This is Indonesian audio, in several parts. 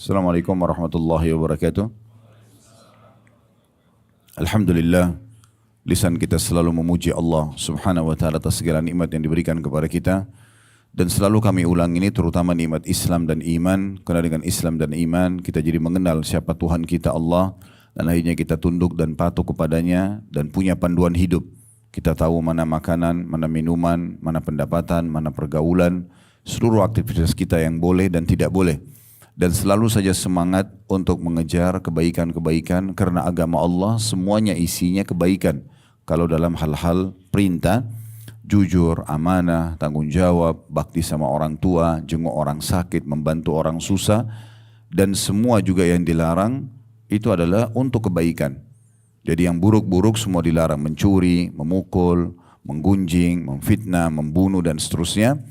Assalamualaikum warahmatullahi wabarakatuh. Alhamdulillah, lisan kita selalu memuji Allah subhanahu wa ta'ala atas segala nikmat yang diberikan kepada kita. Dan selalu kami ulang ini terutama nikmat Islam dan iman. Karena dengan Islam dan iman kita jadi mengenal siapa Tuhan kita Allah. Dan akhirnya kita tunduk dan patuh kepadanya dan punya panduan hidup. Kita tahu mana makanan, mana minuman, mana pendapatan, mana pergaulan. Seluruh aktivitas kita yang boleh dan tidak boleh. Dan selalu saja semangat untuk mengejar kebaikan-kebaikan karena agama Allah semuanya isinya kebaikan. Kalau dalam hal-hal perintah, jujur, amanah, tanggung jawab, bakti sama orang tua, jenguk orang sakit, membantu orang susah, dan semua juga yang dilarang itu adalah untuk kebaikan. Jadi yang buruk-buruk semua dilarang, mencuri, memukul, menggunjing, memfitnah, membunuh dan seterusnya.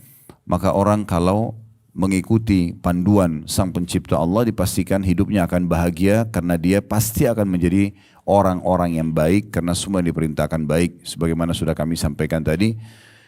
Maka orang kalau mengikuti panduan Sang Pencipta Allah dipastikan hidupnya akan bahagia karena dia pasti akan menjadi orang-orang yang baik karena semua yang diperintahkan baik sebagaimana sudah kami sampaikan tadi.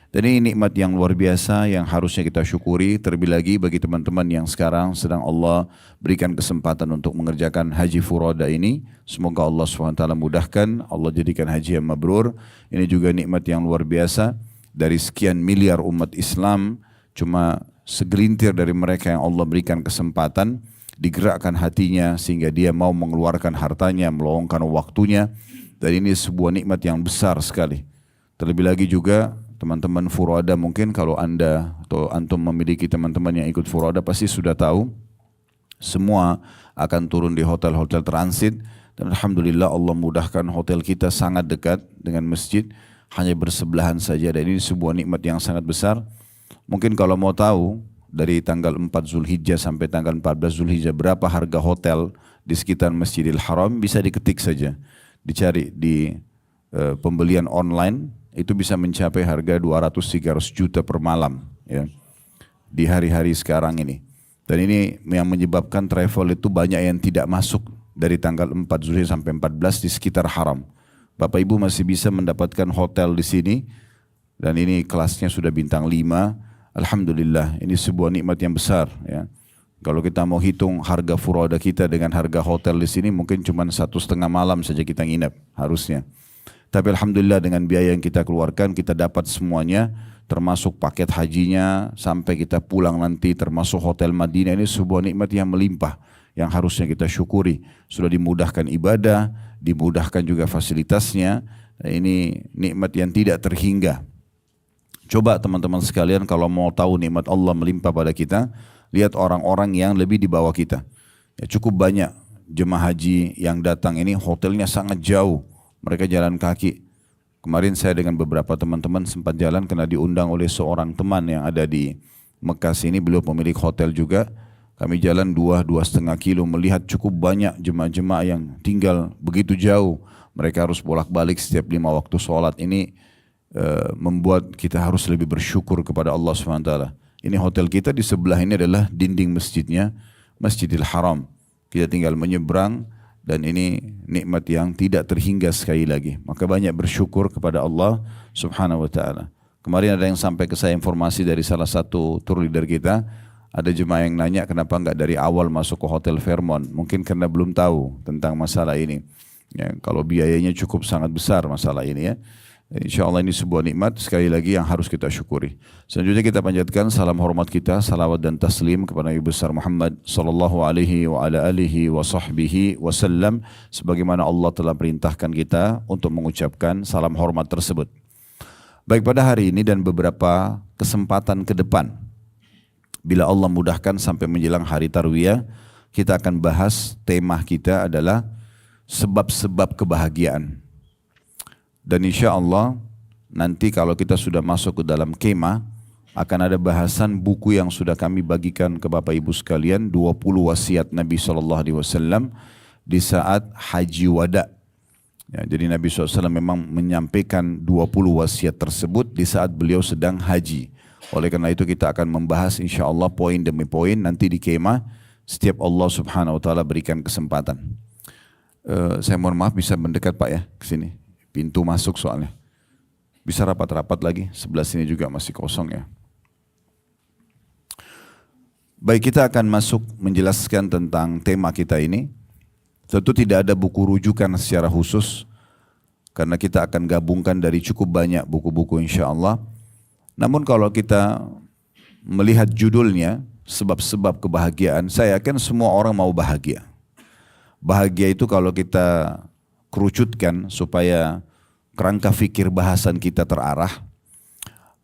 Dan ini nikmat yang luar biasa yang harusnya kita syukuri, terlebih lagi bagi teman-teman yang sekarang sedang Allah berikan kesempatan untuk mengerjakan haji furoda ini. Semoga Allah SWT mudahkan, Allah jadikan haji yang mabrur. Ini juga nikmat yang luar biasa dari sekian miliar umat Islam, cuma segelintir dari mereka yang Allah berikan kesempatan, digerakkan hatinya sehingga dia mau mengeluarkan hartanya, meluangkan waktunya. Dan ini sebuah nikmat yang besar sekali. Terlebih lagi juga teman-teman furoda, mungkin kalau anda atau antum memiliki teman-teman yang ikut furoda pasti sudah tahu semua akan turun di hotel-hotel transit. Dan Alhamdulillah Allah mudahkan hotel kita sangat dekat dengan masjid, hanya bersebelahan saja. Dan ini sebuah nikmat yang sangat besar. Mungkin kalau mau tahu dari tanggal 4 Zulhijjah sampai tanggal 14 Zulhijjah berapa harga hotel di sekitar Masjidil Haram, bisa diketik saja. Dicari di pembelian online, itu bisa mencapai harga 200-300 juta per malam ya, di hari-hari sekarang ini. Dan ini yang menyebabkan travel itu banyak yang tidak masuk dari tanggal 4 Zulhijjah sampai 14 di sekitar Haram. Bapak Ibu masih bisa mendapatkan hotel di sini. Dan ini kelasnya sudah bintang 5. Alhamdulillah, ini sebuah nikmat yang besar ya. Kalau kita mau hitung harga furoda kita dengan harga hotel di sini, mungkin cuma 1,5 malam saja kita nginep harusnya. Tapi Alhamdulillah dengan biaya yang kita keluarkan, kita dapat semuanya, termasuk paket hajinya, sampai kita pulang nanti, termasuk hotel Madinah. Ini sebuah nikmat yang melimpah, yang harusnya kita syukuri. Sudah dimudahkan ibadah, dimudahkan juga fasilitasnya. Ini nikmat yang tidak terhingga. Coba teman-teman sekalian kalau mau tahu nikmat Allah melimpah pada kita, lihat orang-orang yang lebih di bawah kita. Ya, cukup banyak jemaah haji yang datang ini hotelnya sangat jauh. Mereka jalan kaki. Kemarin saya dengan beberapa teman-teman sempat jalan karena diundang oleh seorang teman yang ada di Mekah sini, beliau pemilik hotel juga. Kami jalan 2,5 kilo melihat cukup banyak jemaah-jemaah yang tinggal begitu jauh. Mereka harus bolak-balik setiap 5 waktu sholat. Ini membuat kita harus lebih bersyukur kepada Allah SWT. Ini hotel kita di sebelah ini adalah dinding masjidnya, Masjidil Haram. Kita tinggal menyeberang dan ini nikmat yang tidak terhingga sekali lagi. Maka banyak bersyukur kepada Allah Subhanahu wa taala. Kemarin ada yang sampai ke saya informasi dari salah satu tour leader kita, ada jemaah yang nanya kenapa enggak dari awal masuk ke Hotel Fairmont. Mungkin karena belum tahu tentang masalah ini. Ya, kalau biayanya cukup sangat besar masalah ini ya. Insya Allah ini sebuah nikmat sekali lagi yang harus kita syukuri. Selanjutnya kita panjatkan salam hormat kita, salawat dan taslim kepada Nabi besar Muhammad sallallahu alaihi wa ala alihi wa sahbihi wasallam, sebagaimana Allah telah perintahkan kita untuk mengucapkan salam hormat tersebut. Baik, pada hari ini dan beberapa kesempatan ke depan, bila Allah mudahkan sampai menjelang hari Tarwiyah, kita akan bahas tema kita adalah sebab-sebab kebahagiaan. Dan insya Allah nanti kalau kita sudah masuk ke dalam kemah, akan ada bahasan buku yang sudah kami bagikan ke Bapak Ibu sekalian, 20 wasiat Nabi SAW di saat haji wada. Ya, jadi Nabi SAW memang menyampaikan 20 wasiat tersebut di saat beliau sedang haji. Oleh karena itu kita akan membahas insya Allah poin demi poin nanti di kemah, setiap Allah Subhanahu Wa Taala berikan kesempatan. Saya mohon maaf, bisa mendekat Pak ya ke sini. Pintu masuk soalnya. Bisa rapat-rapat lagi, sebelah sini juga masih kosong ya. Baik, kita akan masuk menjelaskan tentang tema kita ini. Tentu tidak ada buku rujukan secara khusus, karena kita akan gabungkan dari cukup banyak buku-buku insya Allah. Namun kalau kita melihat judulnya, sebab-sebab kebahagiaan, saya yakin semua orang mau bahagia. Bahagia itu kalau kita kerucutkan supaya kerangka fikir bahasan kita terarah,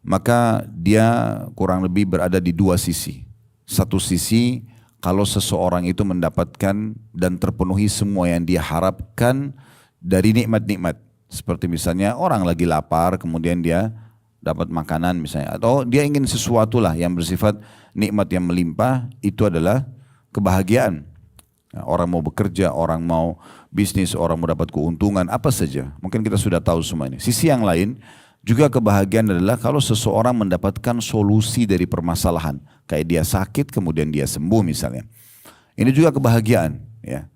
maka dia kurang lebih berada di dua sisi. Satu sisi, kalau seseorang itu mendapatkan dan terpenuhi semua yang dia harapkan dari nikmat-nikmat. Seperti misalnya orang lagi lapar, kemudian dia dapat makanan misalnya. Atau dia ingin sesuatu lah yang bersifat nikmat yang melimpah, itu adalah kebahagiaan. Orang mau bekerja, orang mau bisnis, orang mau dapat keuntungan, apa saja. Mungkin kita sudah tahu semua ini. Sisi yang lain, juga kebahagiaan adalah kalau seseorang mendapatkan solusi dari permasalahan. Kayak dia sakit kemudian dia sembuh misalnya. Ini juga kebahagiaan. Ya.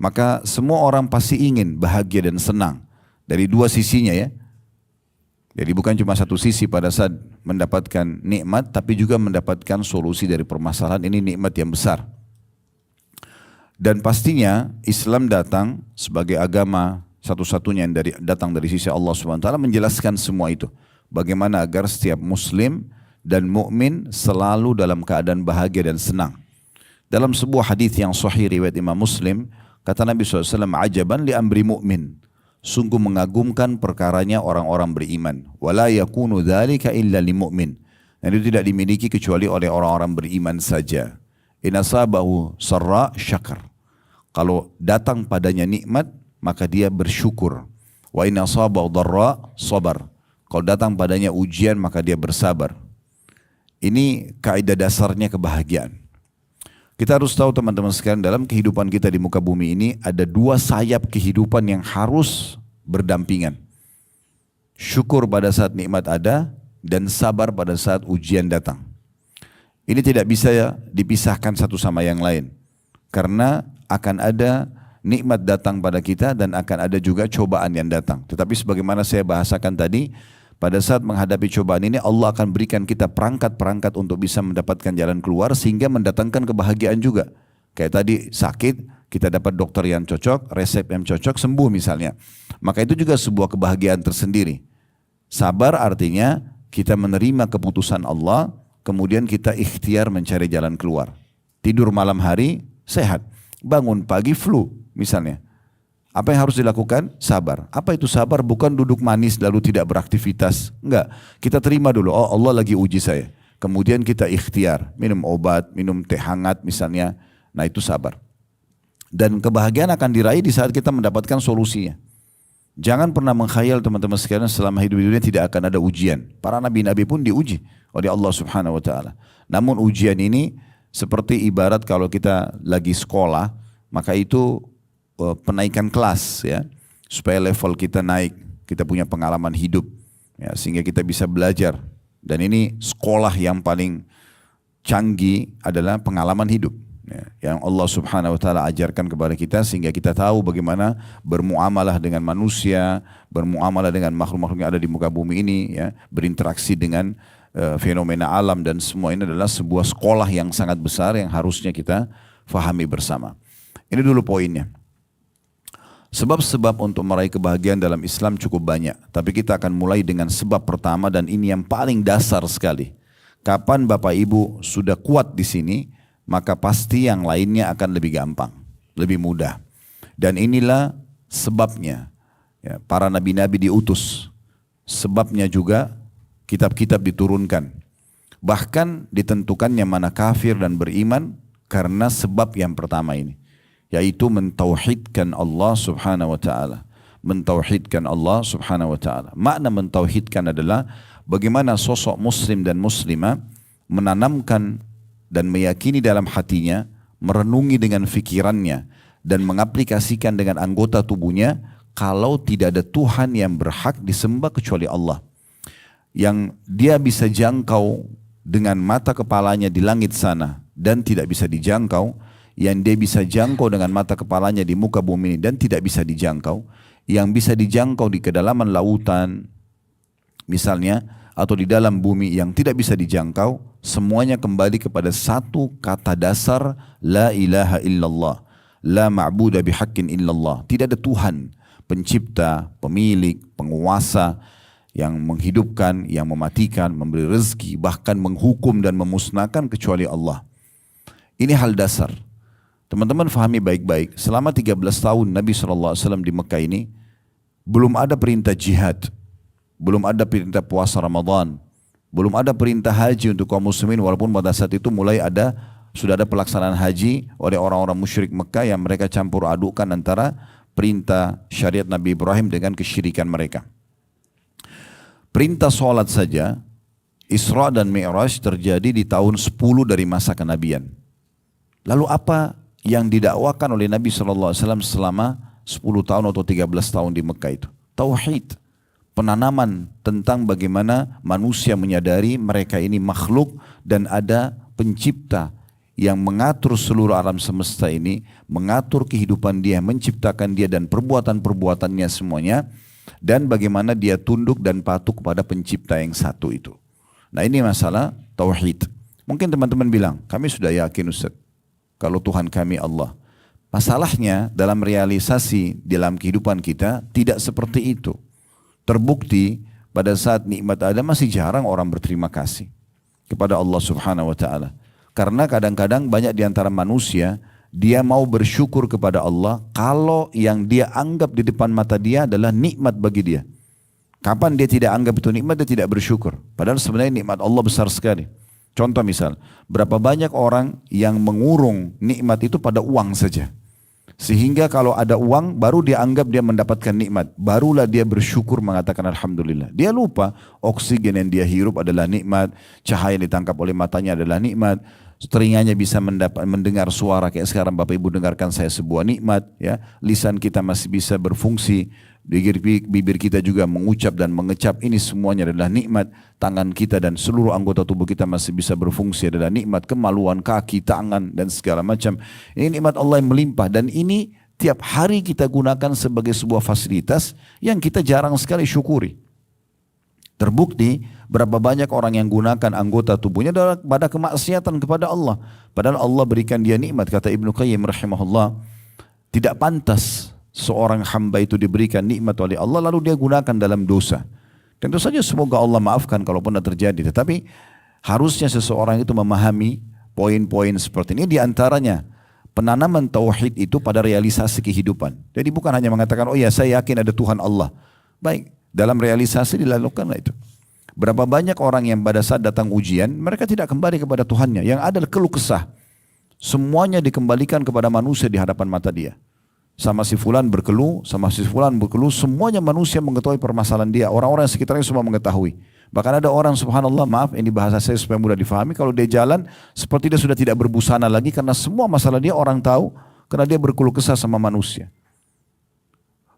Maka semua orang pasti ingin bahagia dan senang. Dari dua sisinya ya. Jadi bukan cuma satu sisi pada saat mendapatkan nikmat, tapi juga mendapatkan solusi dari permasalahan. Ini nikmat yang besar. Dan pastinya Islam datang sebagai agama satu-satunya yang datang dari sisi Allah SWT menjelaskan semua itu. Bagaimana agar setiap muslim dan mukmin selalu dalam keadaan bahagia dan senang. Dalam sebuah hadis yang sahih riwayat Imam Muslim, kata Nabi SAW, ajaban li amri mu'min. Sungguh mengagumkan perkaranya orang-orang beriman. Wala yakunu dzalika illa li mu'min. Dan itu tidak dimiliki kecuali oleh orang-orang beriman saja. In asabahu sarra syakar. Kalau datang padanya nikmat, maka dia bersyukur. Wa in asabahu dharra sabar. Kalau datang padanya ujian, maka dia bersabar. Ini kaidah dasarnya kebahagiaan. Kita harus tahu teman-teman sekalian, dalam kehidupan kita di muka bumi ini ada dua sayap kehidupan yang harus berdampingan. Syukur pada saat nikmat ada dan sabar pada saat ujian datang. Ini tidak bisa dipisahkan satu sama yang lain. Karena akan ada nikmat datang pada kita dan akan ada juga cobaan yang datang. Tetapi sebagaimana saya bahasakan tadi, pada saat menghadapi cobaan ini Allah akan berikan kita perangkat-perangkat untuk bisa mendapatkan jalan keluar sehingga mendatangkan kebahagiaan juga. Kayak tadi sakit, kita dapat dokter yang cocok, resep yang cocok, sembuh misalnya. Maka itu juga sebuah kebahagiaan tersendiri. Sabar artinya kita menerima keputusan Allah, kemudian kita ikhtiar mencari jalan keluar. Tidur malam hari, sehat. Bangun pagi, flu misalnya. Apa yang harus dilakukan? Sabar. Apa itu sabar? Bukan duduk manis lalu tidak beraktivitas. Enggak. Kita terima dulu, oh Allah lagi uji saya. Kemudian kita ikhtiar, minum obat, minum teh hangat misalnya. Nah itu sabar. Dan kebahagiaan akan diraih di saat kita mendapatkan solusinya. Jangan pernah mengkhayal teman-teman sekalian selama hidup di dunia tidak akan ada ujian. Para nabi-nabi pun diuji oleh Allah Subhanahu wa taala. Namun ujian ini seperti ibarat kalau kita lagi sekolah, maka itu penaikan kelas ya, supaya level kita naik, kita punya pengalaman hidup ya, sehingga kita bisa belajar. Dan ini sekolah yang paling canggih adalah pengalaman hidup ya, yang Allah Subhanahu wa taala ajarkan kepada kita sehingga kita tahu bagaimana bermuamalah dengan manusia, bermuamalah dengan makhluk-makhluk yang ada di muka bumi ini ya, berinteraksi dengan fenomena alam, dan semua ini adalah sebuah sekolah yang sangat besar yang harusnya kita fahami bersama. Ini dulu poinnya. Sebab-sebab untuk meraih kebahagiaan dalam Islam cukup banyak. Tapi kita akan mulai dengan sebab pertama dan ini yang paling dasar sekali. Kapan Bapak Ibu sudah kuat di sini, maka pasti yang lainnya akan lebih gampang, lebih mudah. Dan inilah sebabnya ya, para nabi-nabi diutus. Sebabnya juga kitab-kitab diturunkan. Bahkan ditentukannya mana kafir dan beriman karena sebab yang pertama ini. Yaitu mentauhidkan Allah Subhanahu wa taala. Mentauhidkan Allah Subhanahu wa taala. Makna mentauhidkan adalah bagaimana sosok muslim dan muslimah menanamkan dan meyakini dalam hatinya, merenungi dengan fikirannya dan mengaplikasikan dengan anggota tubuhnya kalau tidak ada Tuhan yang berhak disembah kecuali Allah. Yang dia bisa jangkau dengan mata kepalanya di langit sana dan tidak bisa dijangkau, yang dia bisa jangkau dengan mata kepalanya di muka bumi ini dan tidak bisa dijangkau, yang bisa dijangkau di kedalaman lautan misalnya, atau di dalam bumi yang tidak bisa dijangkau, semuanya kembali kepada satu kata dasar, la ilaha illallah, la ma'budu bihaqqin illallah. Tidak ada Tuhan, pencipta, pemilik, penguasa, yang menghidupkan, yang mematikan, memberi rezeki, bahkan menghukum dan memusnahkan kecuali Allah. Ini hal dasar. Teman-teman fahami baik-baik, selama 13 tahun Nabi SAW di Mekah ini, belum ada perintah jihad, belum ada perintah puasa Ramadan, belum ada perintah haji untuk kaum muslimin, walaupun pada saat itu sudah ada pelaksanaan haji oleh orang-orang musyrik Mekah yang mereka campur adukkan antara perintah syariat Nabi Ibrahim dengan kesyirikan mereka. Perintah sholat saja, Isra dan Mi'raj terjadi di tahun 10 dari masa kenabian. Lalu apa yang didakwakan oleh Nabi SAW selama 10 tahun atau 13 tahun di Mekah itu? Tauhid. Penanaman tentang bagaimana manusia menyadari mereka ini makhluk dan ada pencipta yang mengatur seluruh alam semesta ini, mengatur kehidupan dia, menciptakan dia dan perbuatan-perbuatannya semuanya, dan bagaimana dia tunduk dan patuh kepada pencipta yang satu itu. Nah ini masalah tauhid. Mungkin teman-teman bilang, kami sudah yakin Ustaz, kalau Tuhan kami Allah. Masalahnya dalam realisasi dalam kehidupan kita tidak seperti itu. Terbukti pada saat nikmat ada masih jarang orang berterima kasih kepada Allah Subhanahu wa taala. Karena kadang-kadang banyak di antara manusia dia mau bersyukur kepada Allah kalau yang dia anggap di depan mata dia adalah nikmat bagi dia. Kapan dia tidak anggap itu nikmat, dia tidak bersyukur. Padahal sebenarnya nikmat Allah besar sekali. Contoh misal, berapa banyak orang yang mengurung nikmat itu pada uang saja. Sehingga kalau ada uang baru dia anggap dia mendapatkan nikmat. Barulah dia bersyukur mengatakan Alhamdulillah. Dia lupa oksigen yang dia hirup adalah nikmat. Cahaya yang ditangkap oleh matanya adalah nikmat. Telinganya bisa mendengar suara kayak sekarang Bapak Ibu dengarkan saya sebuah nikmat. Ya. Lisan kita masih bisa berfungsi. Bibir kita juga mengucap dan mengecap, ini semuanya adalah nikmat. Tangan kita dan seluruh anggota tubuh kita masih bisa berfungsi adalah nikmat. Kemaluan kaki, tangan dan segala macam. Ini nikmat Allah yang melimpah dan ini tiap hari kita gunakan sebagai sebuah fasilitas yang kita jarang sekali syukuri. Terbukti berapa banyak orang yang gunakan anggota tubuhnya pada kemaksiatan kepada Allah. Padahal Allah berikan dia nikmat. Kata Ibnu Qayyim rahimahullah, tidak pantas seorang hamba itu diberikan nikmat oleh Allah lalu dia gunakan dalam dosa. Tentu saja semoga Allah maafkan kalau pernah terjadi. Tetapi harusnya seseorang itu memahami poin-poin seperti ini. Di antaranya penanaman tauhid itu pada realisasi kehidupan. Jadi bukan hanya mengatakan oh ya saya yakin ada Tuhan Allah. Baik, dalam realisasi dilakukanlah itu. Berapa banyak orang yang pada saat datang ujian mereka tidak kembali kepada Tuhannya. Yang ada keluh kesah. Semuanya dikembalikan kepada manusia di hadapan mata dia. Sama si fulan berkeluh, semuanya manusia mengetahui permasalahan dia. Orang-orang sekitarnya semua mengetahui. Bahkan ada orang subhanallah, maaf ini bahasa saya supaya mudah difahami, kalau dia jalan seperti dia sudah tidak berbusana lagi karena semua masalah dia orang tahu karena dia berkeluh kesah sama manusia.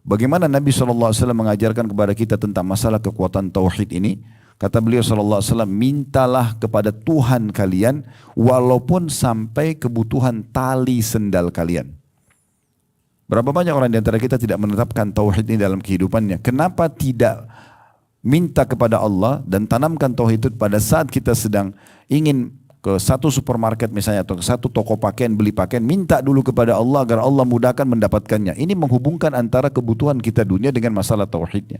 Bagaimana Nabi SAW mengajarkan kepada kita tentang masalah kekuatan tauhid ini? Kata beliau SAW, mintalah kepada Tuhan kalian walaupun sampai kebutuhan tali sendal kalian. Berapa banyak orang di antara kita tidak menetapkan tauhid ini dalam kehidupannya? Kenapa tidak minta kepada Allah dan tanamkan tauhid itu pada saat kita sedang ingin ke satu supermarket misalnya atau ke satu toko pakaian beli pakaian, minta dulu kepada Allah agar Allah mudahkan mendapatkannya. Ini menghubungkan antara kebutuhan kita dunia dengan masalah tauhidnya.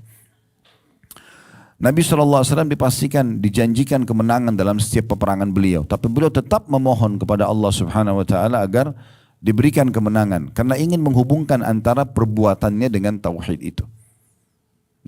Nabi SAW dipastikan dijanjikan kemenangan dalam setiap peperangan beliau, tapi beliau tetap memohon kepada Allah Subhanahu Wa Taala agar diberikan kemenangan karena ingin menghubungkan antara perbuatannya dengan tauhid itu.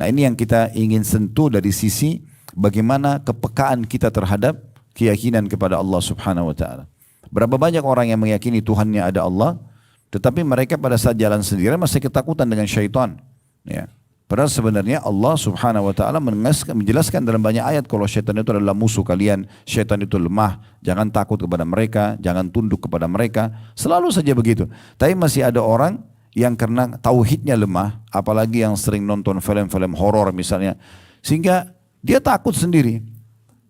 Nah ini yang kita ingin sentuh dari sisi bagaimana kepekaan kita terhadap keyakinan kepada Allah Subhanahu wa taala. Berapa banyak orang yang meyakini Tuhannya ada Allah, tetapi mereka pada saat jalan sendiri masih ketakutan dengan syaitan. Ya. Padahal sebenarnya Allah Subhanahu wa taala menjelaskan dalam banyak ayat kalau syaitan itu adalah musuh kalian, syaitan itu lemah, jangan takut kepada mereka, jangan tunduk kepada mereka. Selalu saja begitu. Tapi masih ada orang yang karena tauhidnya lemah, apalagi yang sering nonton film-film horor misalnya, sehingga dia takut sendiri.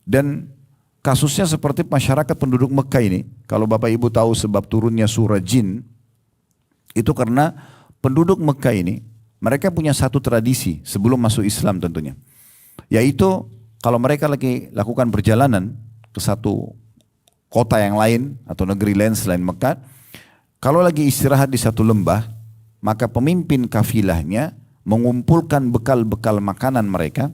Dan kasusnya seperti masyarakat penduduk Mekah ini, kalau Bapak Ibu tahu sebab turunnya surah Jin, itu karena penduduk Mekah ini mereka punya satu tradisi sebelum masuk Islam tentunya. Yaitu kalau mereka lagi lakukan perjalanan ke satu kota yang lain atau negeri lain selain Mekah, kalau lagi istirahat di satu lembah, maka pemimpin kafilahnya mengumpulkan bekal-bekal makanan mereka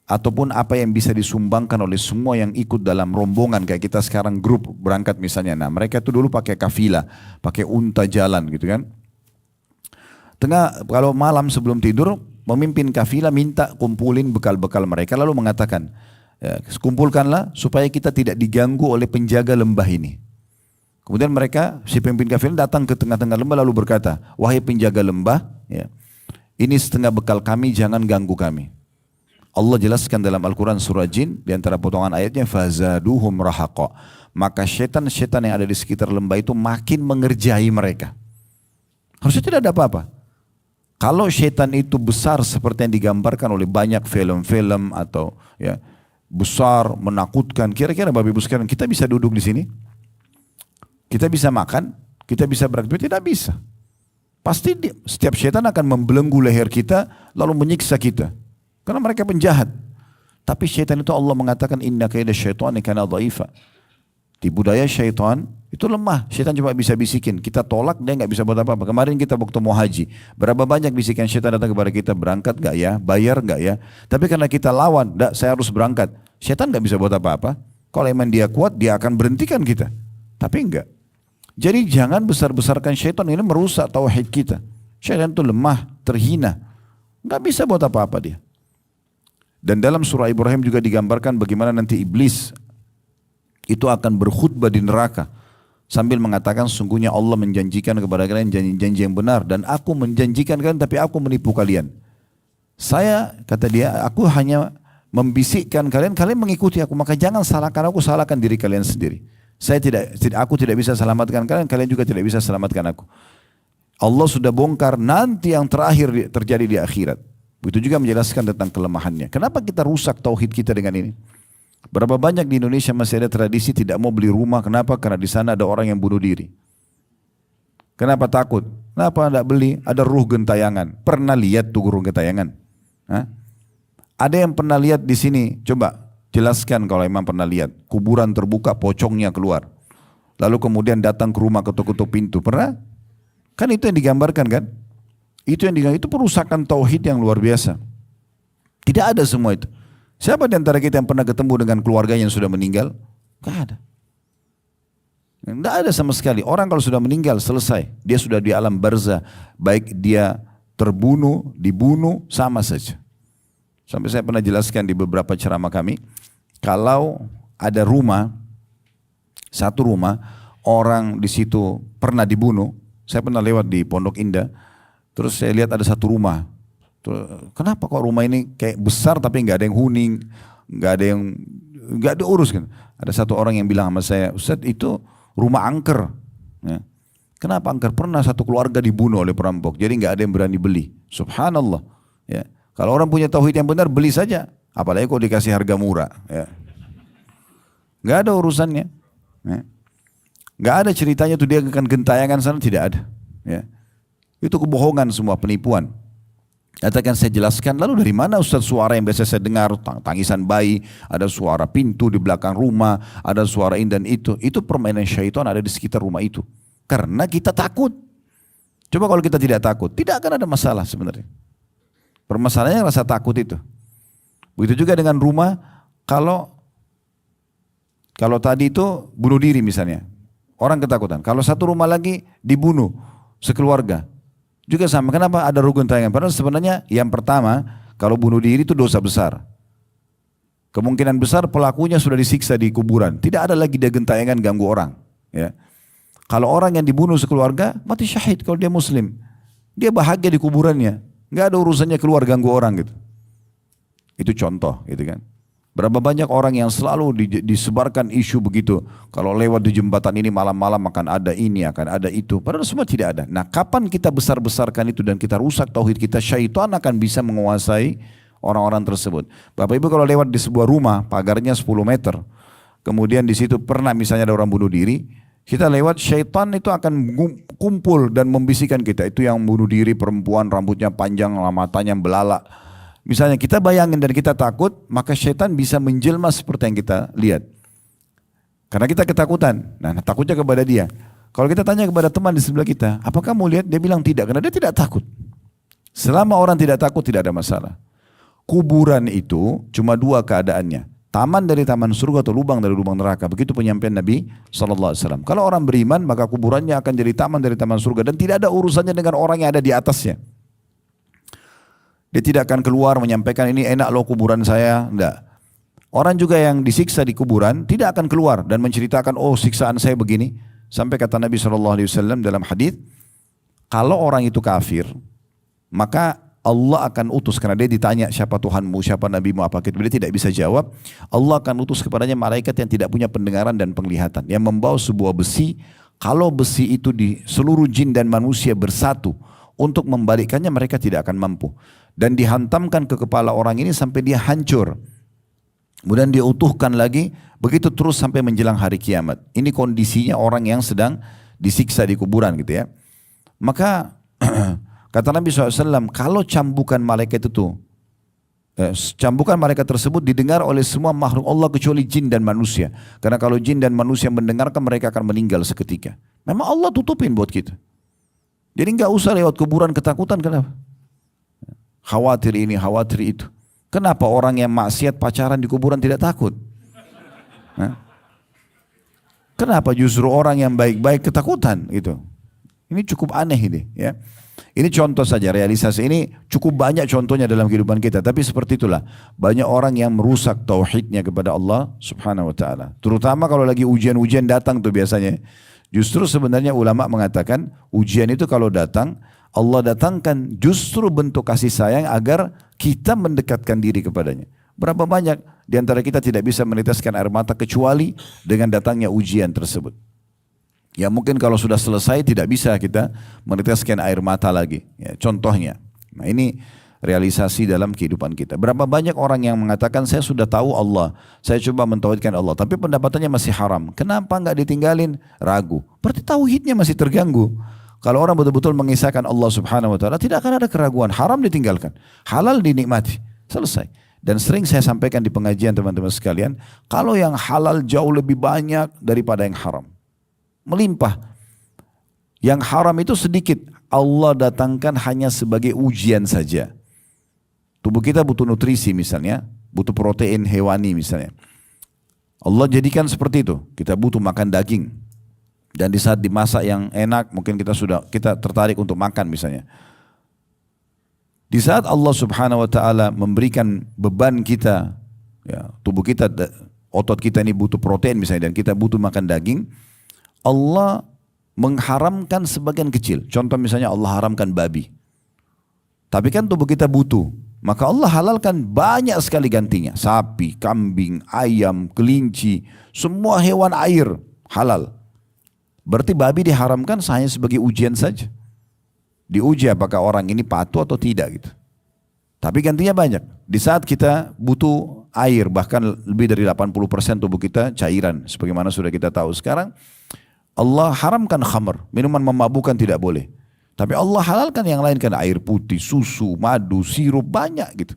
ataupun apa yang bisa disumbangkan oleh semua yang ikut dalam rombongan, kayak kita sekarang grup berangkat misalnya. Nah, mereka itu dulu pakai kafilah, pakai unta jalan gitu kan. Kalau malam sebelum tidur, pemimpin kafilah minta kumpulin bekal-bekal mereka lalu mengatakan, ya, kumpulkanlah supaya kita tidak diganggu oleh penjaga lembah ini. Kemudian mereka, si pemimpin kafilah datang ke tengah-tengah lembah lalu berkata, wahai penjaga lembah, ya, ini setengah bekal kami, jangan ganggu kami. Allah jelaskan dalam Al-Quran surah Jin, di antara potongan ayatnya, fazaduhum rahaqa. Maka setan-setan yang ada di sekitar lembah itu makin mengerjai mereka. Harusnya tidak ada apa-apa. Kalau setan itu besar seperti yang digambarkan oleh banyak film-film atau ya besar, menakutkan, kira-kira Bapak Ibu sekalian, kita bisa duduk di sini? Kita bisa makan? Kita bisa beraktivitas? Tidak bisa. Pasti setiap setan akan membelenggu leher kita lalu menyiksa kita. Karena mereka penjahat. Tapi syaitan itu Allah mengatakan inna kaida syaitani kana dhaifa. Di budaya syaitan itu lemah. Syaitan cuma bisa bisikin. Kita tolak, dia nggak bisa buat apa-apa. Kemarin kita waktu mau haji, berapa banyak bisikan syaitan datang kepada kita, berangkat nggak ya, bayar nggak ya. Tapi karena kita lawan, saya harus berangkat. Syaitan nggak bisa buat apa-apa. Kalau emang dia kuat, dia akan berhentikan kita. Tapi enggak. Jadi jangan besar-besarkan syaitan, ini merusak tauhid kita. Syaitan itu lemah, terhina. Nggak bisa buat apa-apa dia. Dan dalam surah Ibrahim juga digambarkan bagaimana nanti iblis itu akan berkhutbah di neraka sambil mengatakan sungguhnya Allah menjanjikan kepada kalian janji-janji yang benar dan aku menjanjikan kalian tapi aku menipu kalian. Saya, kata dia, aku hanya membisikkan kalian, kalian mengikuti aku, maka jangan salahkan aku, salahkan diri kalian sendiri. Aku tidak bisa selamatkan kalian, kalian juga tidak bisa selamatkan aku. Allah sudah bongkar nanti yang terakhir terjadi di akhirat. Begitu juga menjelaskan tentang kelemahannya. Kenapa kita rusak tauhid kita dengan ini? Berapa banyak di Indonesia masih ada tradisi tidak mau beli rumah. Kenapa? Karena di sana ada orang yang bunuh diri. Kenapa takut? Kenapa tidak beli? Ada ruh gentayangan. Pernah lihat tuh ruh gentayangan? Hah? Ada yang pernah lihat di sini? Coba jelaskan kalau memang pernah lihat. Kuburan terbuka, pocongnya keluar. Lalu kemudian datang ke rumah, ketuk-ketuk pintu. Pernah? Kan itu yang digambarkan kan? Itu perusakan tauhid yang luar biasa. Tidak ada semua itu. Siapa di antara kita yang pernah ketemu dengan keluarganya yang sudah meninggal? Tidak ada. Tidak ada sama sekali. Orang kalau sudah meninggal selesai. Dia sudah di alam barzah. Baik dia terbunuh, dibunuh, sama saja. Sampai saya pernah jelaskan di beberapa ceramah kami. Kalau ada rumah, satu rumah, orang di situ pernah dibunuh. Saya pernah lewat di Pondok Indah. Terus saya lihat ada satu rumah. Kenapa kok rumah ini kayak besar tapi nggak ada yang huni, nggak ada urus kan? Ada satu orang yang bilang sama saya, Ustaz itu rumah angker. Ya. Kenapa angker? Pernah satu keluarga dibunuh oleh perampok, jadi nggak ada yang berani beli. Subhanallah. Ya. Kalau orang punya tauhid yang benar beli saja, apalagi kok dikasih harga murah. Ya. Nggak ada urusannya. Ya. Nggak ada ceritanya tuh dia akan gentayangan sana, tidak ada. Ya. Itu kebohongan semua, penipuan. Katakan saya jelaskan, lalu dari mana Ustaz suara yang biasa saya dengar, tangisan bayi, ada suara pintu di belakang rumah, ada suara ini dan itu permainan syaitan ada di sekitar rumah itu. Karena kita takut. Coba kalau kita tidak takut, tidak akan ada masalah sebenarnya. Permasalahannya rasa takut itu. Begitu juga dengan rumah, kalau tadi itu bunuh diri misalnya, orang ketakutan. Kalau satu rumah lagi dibunuh sekeluarga. Juga sama, kenapa ada rukun tayangan? Padahal sebenarnya yang pertama, kalau bunuh diri itu dosa besar. Kemungkinan besar pelakunya sudah disiksa di kuburan. Tidak ada lagi dia gentayangan ganggu orang. Ya. Kalau orang yang dibunuh sekeluarga, mati syahid kalau dia muslim. Dia bahagia di kuburannya. Nggak ada urusannya keluar ganggu orang gitu. Itu contoh gitu kan. Berapa banyak orang yang selalu disebarkan isu begitu. Kalau lewat di jembatan ini malam-malam akan ada ini, akan ada itu. Padahal semua tidak ada. Nah, kapan kita besar-besarkan itu dan kita rusak tauhid kita, syaitan akan bisa menguasai orang-orang tersebut. Bapak Ibu kalau lewat di sebuah rumah, pagarnya 10 meter. Kemudian di situ pernah misalnya ada orang bunuh diri. Kita lewat, syaitan itu akan kumpul dan membisikkan kita. Itu yang bunuh diri, perempuan, rambutnya panjang, matanya belalak. Misalnya kita bayangin dan kita takut, maka syaitan bisa menjelma seperti yang kita lihat. Karena kita ketakutan. Nah, takutnya kepada dia. Kalau kita tanya kepada teman di sebelah kita, apakah kamu lihat? Dia bilang tidak, karena dia tidak takut. Selama orang tidak takut, tidak ada masalah. Kuburan itu cuma dua keadaannya. Taman dari taman surga atau lubang dari lubang neraka. Begitu penyampaian Nabi SAW. Kalau orang beriman, maka kuburannya akan jadi taman dari taman surga. Dan tidak ada urusannya dengan orang yang ada di atasnya. Dia tidak akan keluar menyampaikan ini enak loh kuburan saya. Enggak. Orang juga yang disiksa di kuburan tidak akan keluar dan menceritakan oh siksaan saya begini. Sampai kata Nabi SAW dalam hadis, kalau orang itu kafir, maka Allah akan utus, karena dia ditanya siapa Tuhanmu, siapa Nabimu, apa itu, dia tidak bisa jawab. Allah akan utus kepadanya malaikat yang tidak punya pendengaran dan penglihatan, yang membawa sebuah besi. Kalau besi itu di seluruh jin dan manusia bersatu untuk membalikkannya, mereka tidak akan mampu. Dan dihantamkan ke kepala orang ini sampai dia hancur. Kemudian dia utuhkan lagi, begitu terus sampai menjelang hari kiamat. Ini kondisinya orang yang sedang disiksa di kuburan gitu ya. Maka kata Nabi SAW, kalau cambukan malaikat itu, cambukan malaikat tersebut didengar oleh semua makhluk Allah kecuali jin dan manusia. Karena kalau jin dan manusia mendengarkan, mereka akan meninggal seketika. Memang Allah tutupin buat kita. Jadi nggak usah lewat kuburan ketakutan, kenapa? Khawatir ini, khawatir itu. Kenapa orang yang maksiat pacaran di kuburan tidak takut? Hah? Kenapa justru orang yang baik-baik ketakutan gitu? Ini cukup aneh ini ya. Ini contoh saja realisasi ini cukup banyak contohnya dalam kehidupan kita. Tapi seperti itulah banyak orang yang merusak tauhidnya kepada Allah Subhanahu Wa Taala. Terutama kalau lagi ujian-ujian datang tuh biasanya. Justru sebenarnya ulama mengatakan ujian itu kalau datang Allah datangkan justru bentuk kasih sayang agar kita mendekatkan diri kepadanya. Berapa banyak di antara kita tidak bisa meneteskan air mata kecuali dengan datangnya ujian tersebut. Ya mungkin kalau sudah selesai tidak bisa kita meneteskan air mata lagi. Ya, contohnya. Nah ini realisasi dalam kehidupan kita. Berapa banyak orang yang mengatakan saya sudah tahu Allah. Saya coba mentauhidkan Allah. Tapi pendapatannya masih haram. Kenapa enggak ditinggalin? Ragu. Berarti tauhidnya masih terganggu. Kalau orang betul-betul mengisahkan Allah Subhanahu Wa Taala tidak akan ada keraguan. Haram ditinggalkan. Halal dinikmati. Selesai. Dan sering saya sampaikan di pengajian teman-teman sekalian. Kalau yang halal jauh lebih banyak daripada yang haram. Melimpah. Yang haram itu sedikit. Allah datangkan hanya sebagai ujian saja. Tubuh kita butuh nutrisi misalnya. Butuh protein hewani misalnya. Allah jadikan seperti itu. Kita butuh makan daging. Dan di saat dimasak yang enak, mungkin kita tertarik untuk makan misalnya. Di saat Allah Subhanahu Wa Taala memberikan beban kita, ya, tubuh kita, otot kita ini butuh protein misalnya, dan kita butuh makan daging, Allah mengharamkan sebagian kecil. Contoh misalnya Allah haramkan babi. Tapi kan tubuh kita butuh, maka Allah halalkan banyak sekali gantinya. Sapi, kambing, ayam, kelinci, semua hewan air halal. Berarti babi diharamkan hanya sebagai ujian saja. Diuji apakah orang ini patuh atau tidak gitu. Tapi gantinya banyak. Di saat kita butuh air, bahkan lebih dari 80% tubuh kita cairan. Sebagaimana sudah kita tahu sekarang, Allah haramkan khamr, minuman memabukkan tidak boleh. Tapi Allah halalkan yang lain kan, air putih, susu, madu, sirup, banyak gitu.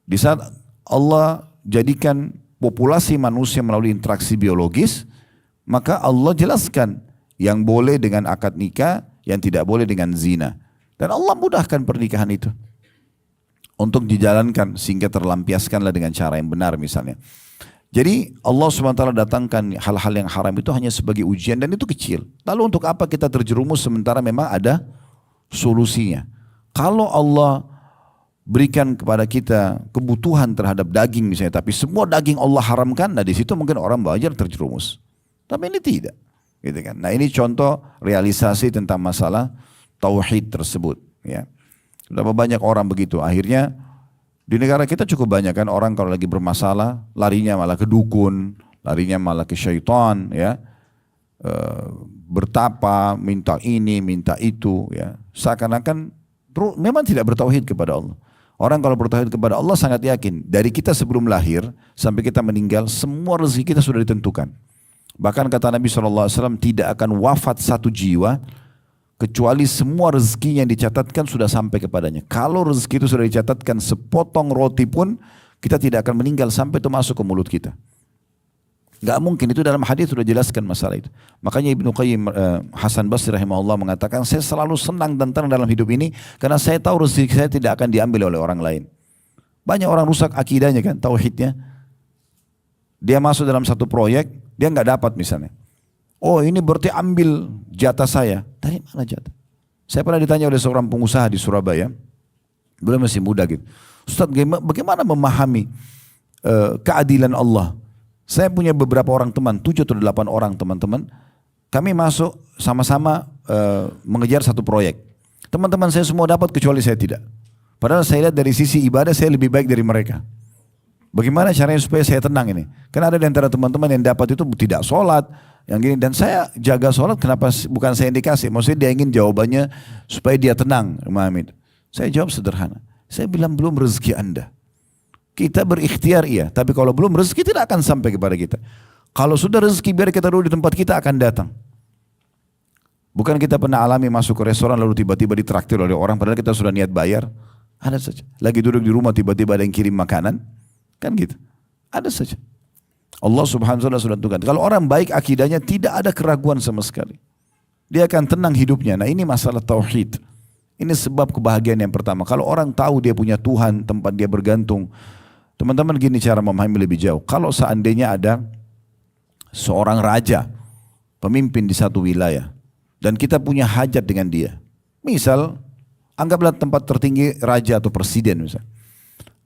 Di saat Allah jadikan populasi manusia melalui interaksi biologis, maka Allah jelaskan yang boleh dengan akad nikah, yang tidak boleh dengan zina. Dan Allah mudahkan pernikahan itu untuk dijalankan sehingga terlampiaskanlah dengan cara yang benar misalnya. Jadi Allah SWT datangkan hal-hal yang haram itu hanya sebagai ujian dan itu kecil. Lalu untuk apa kita terjerumus sementara memang ada solusinya. Kalau Allah berikan kepada kita kebutuhan terhadap daging misalnya, tapi semua daging Allah haramkan, nah di situ mungkin orang wajar terjerumus. Tapi ini tidak, gitu kan? Nah ini contoh realisasi tentang masalah tauhid tersebut. Ya, berapa banyak orang begitu. Akhirnya di negara kita cukup banyak kan orang kalau lagi bermasalah larinya malah ke dukun, larinya malah ke syaitan, ya, bertapa, minta ini, minta itu, ya. Seakan-akan memang tidak bertauhid kepada Allah. Orang kalau bertauhid kepada Allah sangat yakin dari kita sebelum lahir sampai kita meninggal semua rezeki kita sudah ditentukan. Bahkan kata Nabi SAW, tidak akan wafat satu jiwa kecuali semua rezeki yang dicatatkan sudah sampai kepadanya. Kalau rezeki itu sudah dicatatkan sepotong roti pun, kita tidak akan meninggal sampai itu masuk ke mulut kita. Gak mungkin, itu dalam hadis sudah jelaskan masalah itu. Makanya Ibnu Qayyim Hasan Basri rahimahullah mengatakan, saya selalu senang dan tenang dalam hidup ini karena saya tahu rezeki saya tidak akan diambil oleh orang lain. Banyak orang rusak akidahnya kan, tauhidnya. Dia masuk dalam satu proyek, dia nggak dapat misalnya. Oh ini berarti ambil jatah saya. Dari mana jatah? Saya pernah ditanya oleh seorang pengusaha di Surabaya, beliau masih muda gitu. Ustaz, bagaimana memahami keadilan Allah? Saya punya beberapa orang teman, 7 atau 8 orang teman-teman. Kami masuk sama-sama mengejar satu proyek. Teman-teman saya semua dapat kecuali saya tidak. Padahal saya lihat dari sisi ibadah saya lebih baik dari mereka. Bagaimana caranya supaya saya tenang ini? Karena ada di antara teman-teman yang dapat itu tidak sholat, yang gini. Dan saya jaga sholat, kenapa bukan saya yang dikasih? Maksudnya dia ingin jawabannya supaya dia tenang. Saya jawab sederhana. Saya bilang belum rezeki Anda. Kita berikhtiar iya, tapi kalau belum rezeki tidak akan sampai kepada kita. Kalau sudah rezeki biar kita dulu di tempat kita akan datang. Bukan kita pernah alami masuk ke restoran lalu tiba-tiba ditraktir oleh orang padahal kita sudah niat bayar. Ada saja. Lagi duduk di rumah tiba-tiba ada yang kirim makanan. Kan gitu. Ada saja. Allah subhanahu wa ta'ala sudah tentukan. Kalau orang baik akidahnya tidak ada keraguan sama sekali. Dia akan tenang hidupnya. Nah ini masalah tauhid. Ini sebab kebahagiaan yang pertama. Kalau orang tahu dia punya Tuhan, tempat dia bergantung. Teman-teman gini cara memahami lebih jauh. Kalau seandainya ada seorang raja, pemimpin di satu wilayah, dan kita punya hajat dengan dia. Misal, anggaplah tempat tertinggi raja atau presiden misal.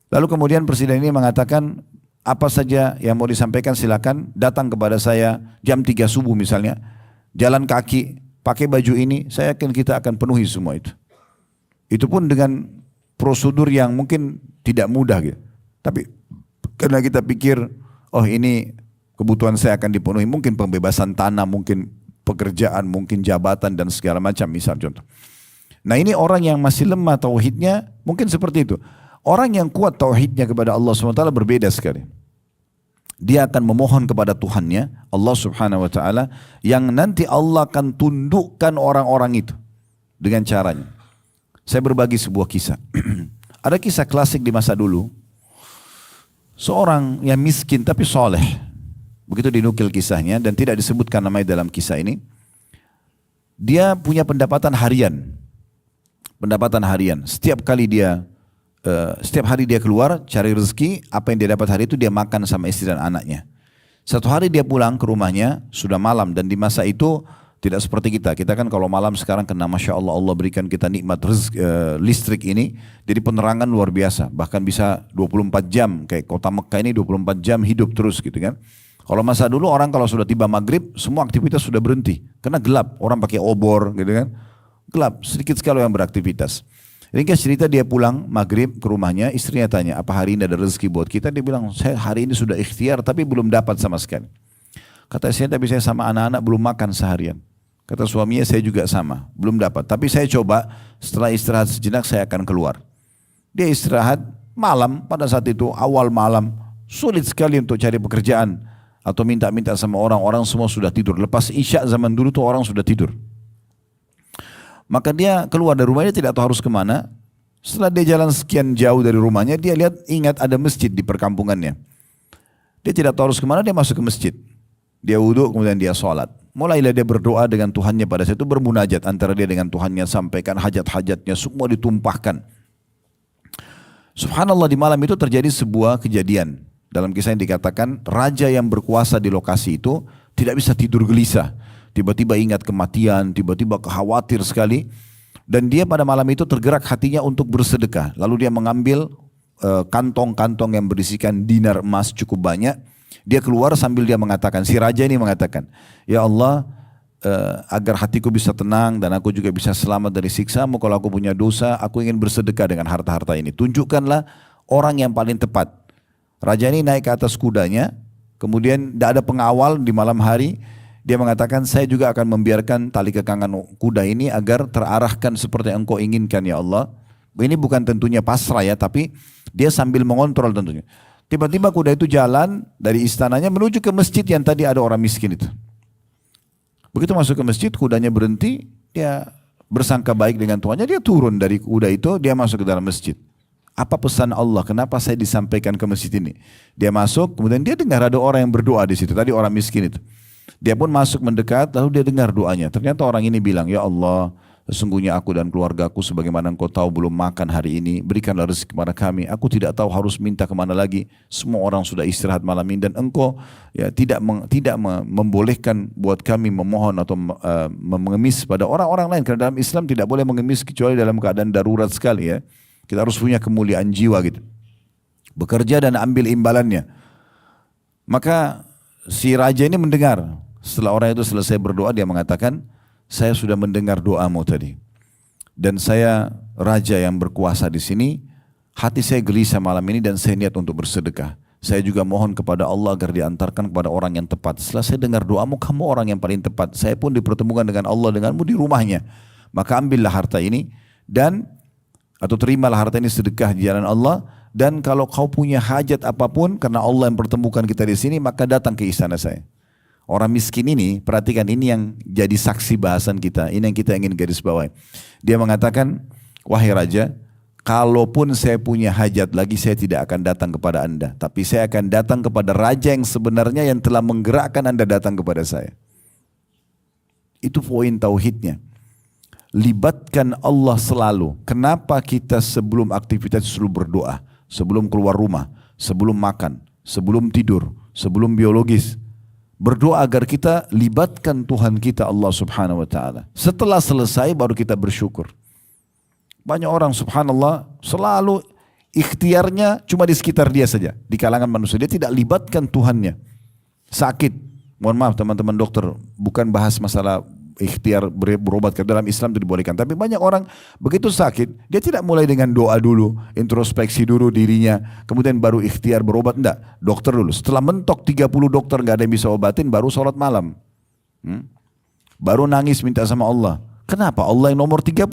Lalu kemudian presiden ini mengatakan, apa saja yang mau disampaikan silakan datang kepada saya jam 3 subuh misalnya. Jalan kaki, pakai baju ini, saya yakin kita akan penuhi semua itu. Itu pun dengan prosedur yang mungkin tidak mudah gitu. Tapi karena kita pikir, oh ini kebutuhan saya akan dipenuhi, mungkin pembebasan tanah, mungkin pekerjaan, mungkin jabatan dan segala macam misal contoh. Nah ini orang yang masih lemah tauhidnya mungkin seperti itu. Orang yang kuat tauhidnya kepada Allah SWT berbeda sekali. Dia akan memohon kepada Tuhannya, Allah Subhanahu Wa Taala, yang nanti Allah akan tundukkan orang-orang itu dengan caranya. Saya berbagi sebuah kisah. Ada kisah klasik di masa dulu. Seorang yang miskin tapi soleh. Begitu dinukil kisahnya dan tidak disebutkan namanya dalam kisah ini. Dia punya pendapatan harian. Pendapatan harian. Setiap hari dia keluar cari rezeki, apa yang dia dapat hari itu dia makan sama istri dan anaknya. Satu hari dia pulang ke rumahnya, sudah malam, dan di masa itu tidak seperti kita. Kita kan kalau malam sekarang kena Masya Allah, Allah berikan kita nikmat listrik ini. Jadi penerangan luar biasa. Bahkan bisa 24 jam. Kayak kota Mekah ini 24 jam hidup terus gitu kan. Kalau masa dulu orang kalau sudah tiba maghrib, semua aktivitas sudah berhenti. Karena gelap. Orang pakai obor gitu kan. Gelap. Sedikit sekali yang beraktivitas. Ringkas cerita dia pulang maghrib ke rumahnya. Istrinya tanya, apa hari ini ada rezeki buat kita? Dia bilang, saya hari ini sudah ikhtiar tapi belum dapat sama sekali. Kata saya, tapi saya sama anak-anak belum makan seharian. Kata suaminya, saya juga sama, belum dapat. Tapi saya coba, setelah istirahat sejenak saya akan keluar. Dia istirahat malam, pada saat itu awal malam, sulit sekali untuk cari pekerjaan. Atau minta-minta sama orang semua sudah tidur. Lepas Isya zaman dulu tuh orang sudah tidur. Maka dia keluar dari rumahnya tidak tahu harus kemana. Setelah dia jalan sekian jauh dari rumahnya, dia ingat ada masjid di perkampungannya. Dia tidak tahu harus kemana, dia masuk ke masjid. Dia wudhu, kemudian dia sholat. Mulailah dia berdoa dengan Tuhannya pada saat itu, bermunajat antara dia dengan Tuhannya, sampaikan hajat-hajatnya, semua ditumpahkan. Subhanallah, di malam itu terjadi sebuah kejadian. Dalam kisah yang dikatakan, raja yang berkuasa di lokasi itu tidak bisa tidur gelisah. Tiba-tiba ingat kematian, tiba-tiba khawatir sekali. Dan dia pada malam itu tergerak hatinya untuk bersedekah. Lalu dia mengambil kantong-kantong yang berisikan dinar emas cukup banyak. Dia keluar sambil dia mengatakan, si raja ini mengatakan, ya Allah, agar hatiku bisa tenang dan aku juga bisa selamat dari siksamu, kalau aku punya dosa, aku ingin bersedekah dengan harta-harta ini. Tunjukkanlah orang yang paling tepat. Raja ini naik ke atas kudanya, kemudian tidak ada pengawal di malam hari. Dia mengatakan, saya juga akan membiarkan tali kekangan kuda ini agar terarahkan seperti yang engkau inginkan ya Allah. Ini bukan tentunya pasrah ya, tapi dia sambil mengontrol tentunya. Tiba-tiba kuda itu jalan dari istananya menuju ke masjid yang tadi ada orang miskin itu. Begitu masuk ke masjid, kudanya berhenti, dia bersangka baik dengan tuannya, dia turun dari kuda itu, dia masuk ke dalam masjid. Apa pesan Allah? Kenapa saya disampaikan ke masjid ini? Dia masuk, kemudian dia dengar ada orang yang berdoa di situ. Tadi orang miskin itu. Dia pun masuk mendekat, lalu dia dengar doanya. Ternyata orang ini bilang, ya Allah, sesungguhnya aku dan keluargaku sebagaimana engkau tahu belum makan hari ini. Berikanlah rezeki kepada kami. Aku tidak tahu harus minta kemana lagi. Semua orang sudah istirahat malam ini dan engkau ya tidak membolehkan buat kami memohon atau mengemis pada orang-orang lain. Karena dalam Islam tidak boleh mengemis kecuali dalam keadaan darurat sekali ya. Kita harus punya kemuliaan jiwa gitu. Bekerja dan ambil imbalannya. Maka si raja ini mendengar. Setelah orang itu selesai berdoa, dia mengatakan, saya sudah mendengar doamu tadi. Dan saya raja yang berkuasa di sini, hati saya gelisah malam ini dan saya niat untuk bersedekah. Saya juga mohon kepada Allah agar diantarkan kepada orang yang tepat. Setelah saya dengar doamu, kamu orang yang paling tepat. Saya pun dipertemukan dengan Allah denganmu di rumahnya. Maka ambillah harta ini atau terimalah harta ini sedekah di jalan Allah, dan kalau kau punya hajat apapun karena Allah yang pertemukan kita di sini, maka datang ke istana saya. Orang miskin ini, perhatikan ini yang jadi saksi bahasan kita, ini yang kita ingin garis bawahi. Dia mengatakan, wahai raja, kalaupun saya punya hajat lagi, saya tidak akan datang kepada anda, tapi saya akan datang kepada raja yang sebenarnya yang telah menggerakkan anda datang kepada saya. Itu poin tauhidnya. Libatkan Allah selalu. Kenapa kita sebelum aktivitas selalu berdoa? Sebelum keluar rumah, sebelum makan, sebelum tidur, sebelum biologis. Berdoa agar kita libatkan Tuhan kita Allah subhanahu wa ta'ala. Setelah selesai baru kita bersyukur. Banyak orang subhanallah selalu ikhtiarnya cuma di sekitar dia saja. Di kalangan manusia. Dia tidak libatkan Tuhannya. Sakit. Mohon maaf teman-teman dokter. Bukan bahas masalah ikhtiar berobat, ke dalam Islam itu dibolehkan. Tapi banyak orang begitu sakit, dia tidak mulai dengan doa dulu, introspeksi dulu dirinya, kemudian baru ikhtiar berobat. Enggak, dokter dulu. Setelah mentok 30 dokter gak ada yang bisa obatin, baru sholat malam. Baru nangis minta sama Allah. Kenapa? Allah yang nomor 30.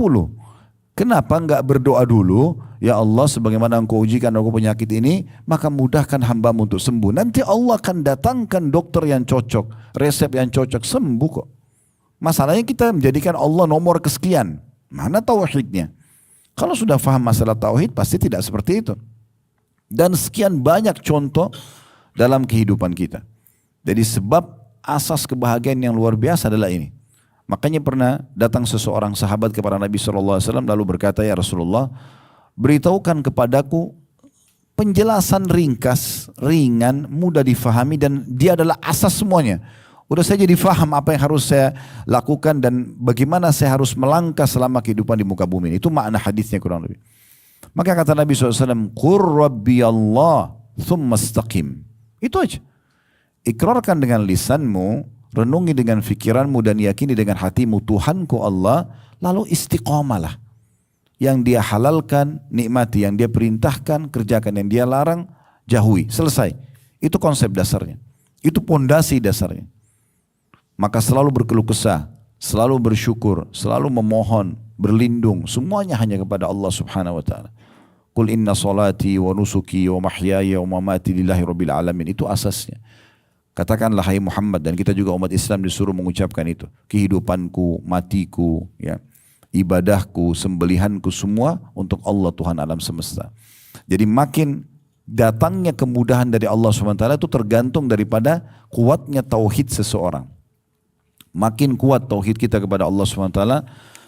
Kenapa enggak berdoa dulu? Ya Allah, sebagaimana engkau ujikan aku penyakit ini, maka mudahkan hambamu untuk sembuh. Nanti Allah akan datangkan dokter yang cocok, resep yang cocok, sembuh kok. Masalahnya kita menjadikan Allah nomor kesekian. Mana tauhidnya? Kalau sudah faham masalah tauhid pasti tidak seperti itu. Dan sekian banyak contoh dalam kehidupan kita. Jadi sebab asas kebahagiaan yang luar biasa adalah ini. Makanya pernah datang seseorang sahabat kepada Nabi SAW lalu berkata, ya Rasulullah, beritahukan kepadaku penjelasan ringkas, ringan, mudah difahami dan dia adalah asas semuanya. Udah saya jadi faham apa yang harus saya lakukan dan bagaimana saya harus melangkah selama kehidupan di muka bumi ini. Itu makna hadisnya kurang lebih. Maka kata Nabi SAW, Qur Rabbi Allah, thumma istaqim. Itu aja. Ikrarkan dengan lisanmu, renungi dengan fikiranmu dan yakini dengan hatimu Tuhanku Allah, lalu istiqamalah. Yang dia halalkan, nikmati. Yang dia perintahkan, kerjakan. Yang dia larang, jauhi. Selesai. Itu konsep dasarnya. Itu pondasi dasarnya. Maka selalu berkeluh kesah, selalu bersyukur, selalu memohon, berlindung, semuanya hanya kepada Allah subhanahu wa ta'ala. Qul inna salati wa nusuki wa mahyaya wa mamati lillahi rabbil alamin. Itu asasnya. Katakanlah hai Muhammad, dan kita juga umat Islam disuruh mengucapkan itu. Kehidupanku, matiku, ya, ibadahku, sembelihanku, semua untuk Allah Tuhan alam semesta. Jadi makin datangnya kemudahan dari Allah subhanahu wa ta'ala itu tergantung daripada kuatnya tauhid seseorang. Makin kuat tauhid kita kepada Allah SWT,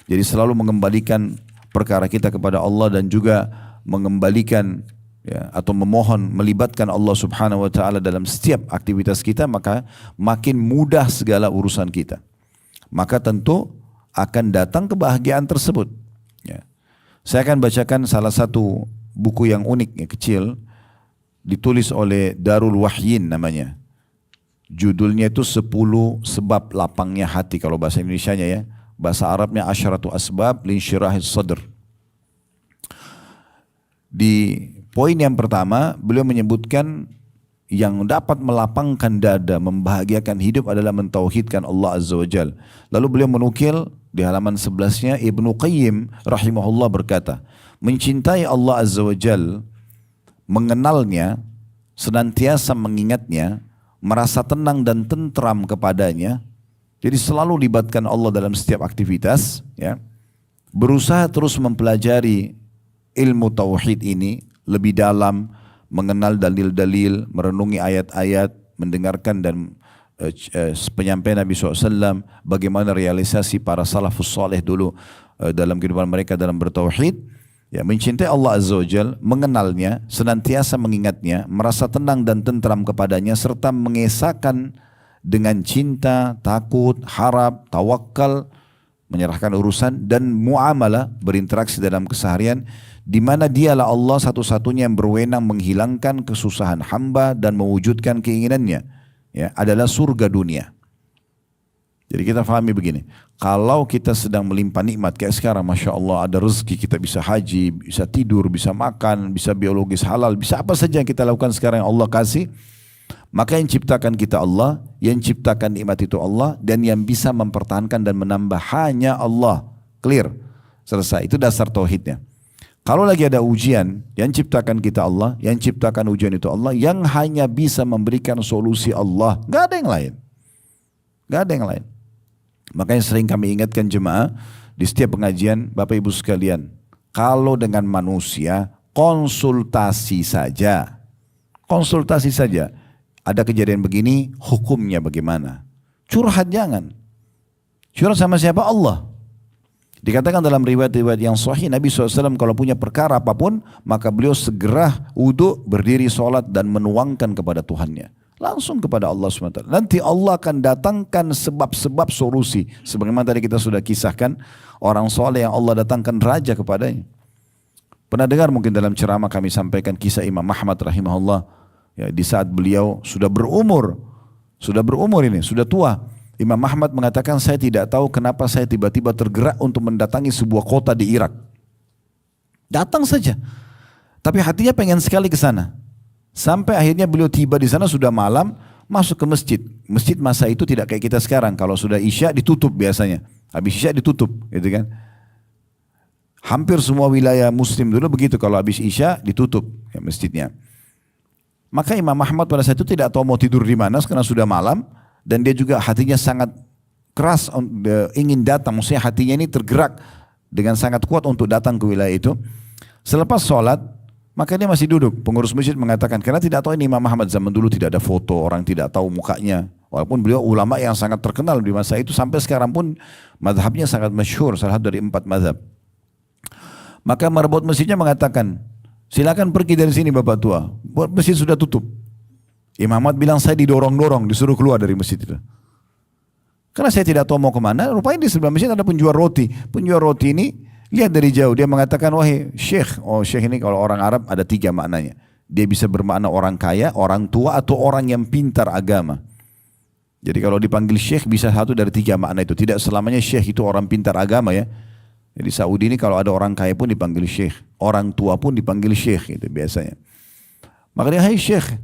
jadi selalu mengembalikan perkara kita kepada Allah dan juga mengembalikan ya, atau memohon, melibatkan Allah Subhanahu Wa Taala dalam setiap aktivitas kita, maka makin mudah segala urusan kita. Maka tentu akan datang kebahagiaan tersebut. Ya. Saya akan bacakan salah satu buku yang unik, ya, kecil, ditulis oleh Darul Wahyin namanya. Judulnya itu 10 sebab lapangnya hati kalau bahasa Indonesianya ya. Bahasa Arabnya Asyaratu Asbab Linsyirahis Sadr. Di poin yang pertama beliau menyebutkan yang dapat melapangkan dada, membahagiakan hidup adalah mentauhidkan Allah Azza wa Jal. Lalu beliau menukil di halaman 11-nya Ibnu Qayyim rahimahullah berkata, mencintai Allah Azza wa Jal, mengenalnya, senantiasa mengingatnya, merasa tenang dan tentram kepadanya, jadi selalu libatkan Allah dalam setiap aktivitas, ya. Berusaha terus mempelajari ilmu tauhid ini, lebih dalam, mengenal dalil-dalil, merenungi ayat-ayat, mendengarkan dan penyampaian Nabi SAW, bagaimana realisasi para salafus saleh dulu dalam kehidupan mereka dalam bertauhid, ya, mencintai Allah Azza wa Jal, mengenalnya, senantiasa mengingatnya, merasa tenang dan tentram kepadanya, serta mengesahkan dengan cinta, takut, harap, tawakal, menyerahkan urusan dan muamalah, berinteraksi dalam keseharian, di mana dialah Allah satu-satunya yang berwenang menghilangkan kesusahan hamba dan mewujudkan keinginannya, ya, adalah surga dunia. Jadi kita fahami begini, kalau kita sedang melimpah nikmat kayak sekarang, Masya Allah, ada rezeki, kita bisa haji, bisa tidur, bisa makan, bisa biologis halal, bisa apa saja yang kita lakukan sekarang yang Allah kasih, maka yang ciptakan kita Allah, yang ciptakan nikmat itu Allah, dan yang bisa mempertahankan dan menambah hanya Allah. Clear? Selesai, itu dasar tauhidnya. Kalau lagi ada ujian, yang ciptakan kita Allah, yang ciptakan ujian itu Allah, yang hanya bisa memberikan solusi Allah, gak ada yang lain. Gak ada yang lain. Makanya sering kami ingatkan jemaah di setiap pengajian, Bapak Ibu sekalian, kalau dengan manusia konsultasi saja, konsultasi saja. Ada kejadian begini, hukumnya bagaimana? Curhat jangan. Curhat sama siapa? Allah. Dikatakan dalam riwayat-riwayat yang sahih, Nabi SAW kalau punya perkara apapun, maka beliau segera wudu, berdiri sholat dan menuangkan kepada Tuhannya. Langsung kepada Allah SWT. Nanti Allah akan datangkan sebab-sebab solusi. Sebagaimana tadi kita sudah kisahkan, orang soleh yang Allah datangkan raja kepadanya. Pernah dengar mungkin dalam ceramah kami sampaikan kisah Imam Ahmad rahimahullah. Ya, di saat beliau sudah berumur ini, sudah tua. Imam Ahmad mengatakan, saya tidak tahu kenapa saya tiba-tiba tergerak untuk mendatangi sebuah kota di Irak. Datang saja. Tapi hatinya pengen sekali ke sana. Sampai akhirnya beliau tiba di sana sudah malam, masuk ke masjid. Masjid masa itu tidak kayak kita sekarang. Kalau sudah Isya ditutup biasanya. Habis Isya ditutup, gitu kan. Hampir semua wilayah muslim dulu begitu, kalau habis Isya ditutup ya, masjidnya. Maka Imam Ahmad pada saat itu tidak tahu mau tidur di mana karena sudah malam. Dan dia juga hatinya sangat keras ingin datang. Maksudnya hatinya ini tergerak dengan sangat kuat untuk datang ke wilayah itu. Selepas sholat, maka dia masih duduk. Pengurus masjid mengatakan, karena tidak tahu ini Imam Ahmad zaman dulu tidak ada foto, orang tidak tahu mukanya. Walaupun beliau ulama yang sangat terkenal di masa itu, sampai sekarang pun mazhabnya sangat masyhur, salah satu dari 4 mazhab. Maka marbot masjidnya mengatakan, silakan pergi dari sini Bapak tua, buat masjid sudah tutup. Imam Ahmad bilang, saya didorong-dorong, disuruh keluar dari masjid itu. Karena saya tidak tahu mau kemana, rupanya di sebelah masjid ada penjual roti. Penjual roti ini lihat dari jauh, dia mengatakan, wahai syekh. Oh, syekh ini kalau orang Arab ada 3 maknanya. Dia bisa bermakna orang kaya, orang tua, atau orang yang pintar agama. Jadi kalau dipanggil syekh bisa satu dari 3 makna itu. Tidak selamanya syekh itu orang pintar agama ya. Jadi Saudi ini kalau ada orang kaya pun dipanggil syekh. Orang tua pun dipanggil syekh itu biasanya. Maka dia, hai syekh,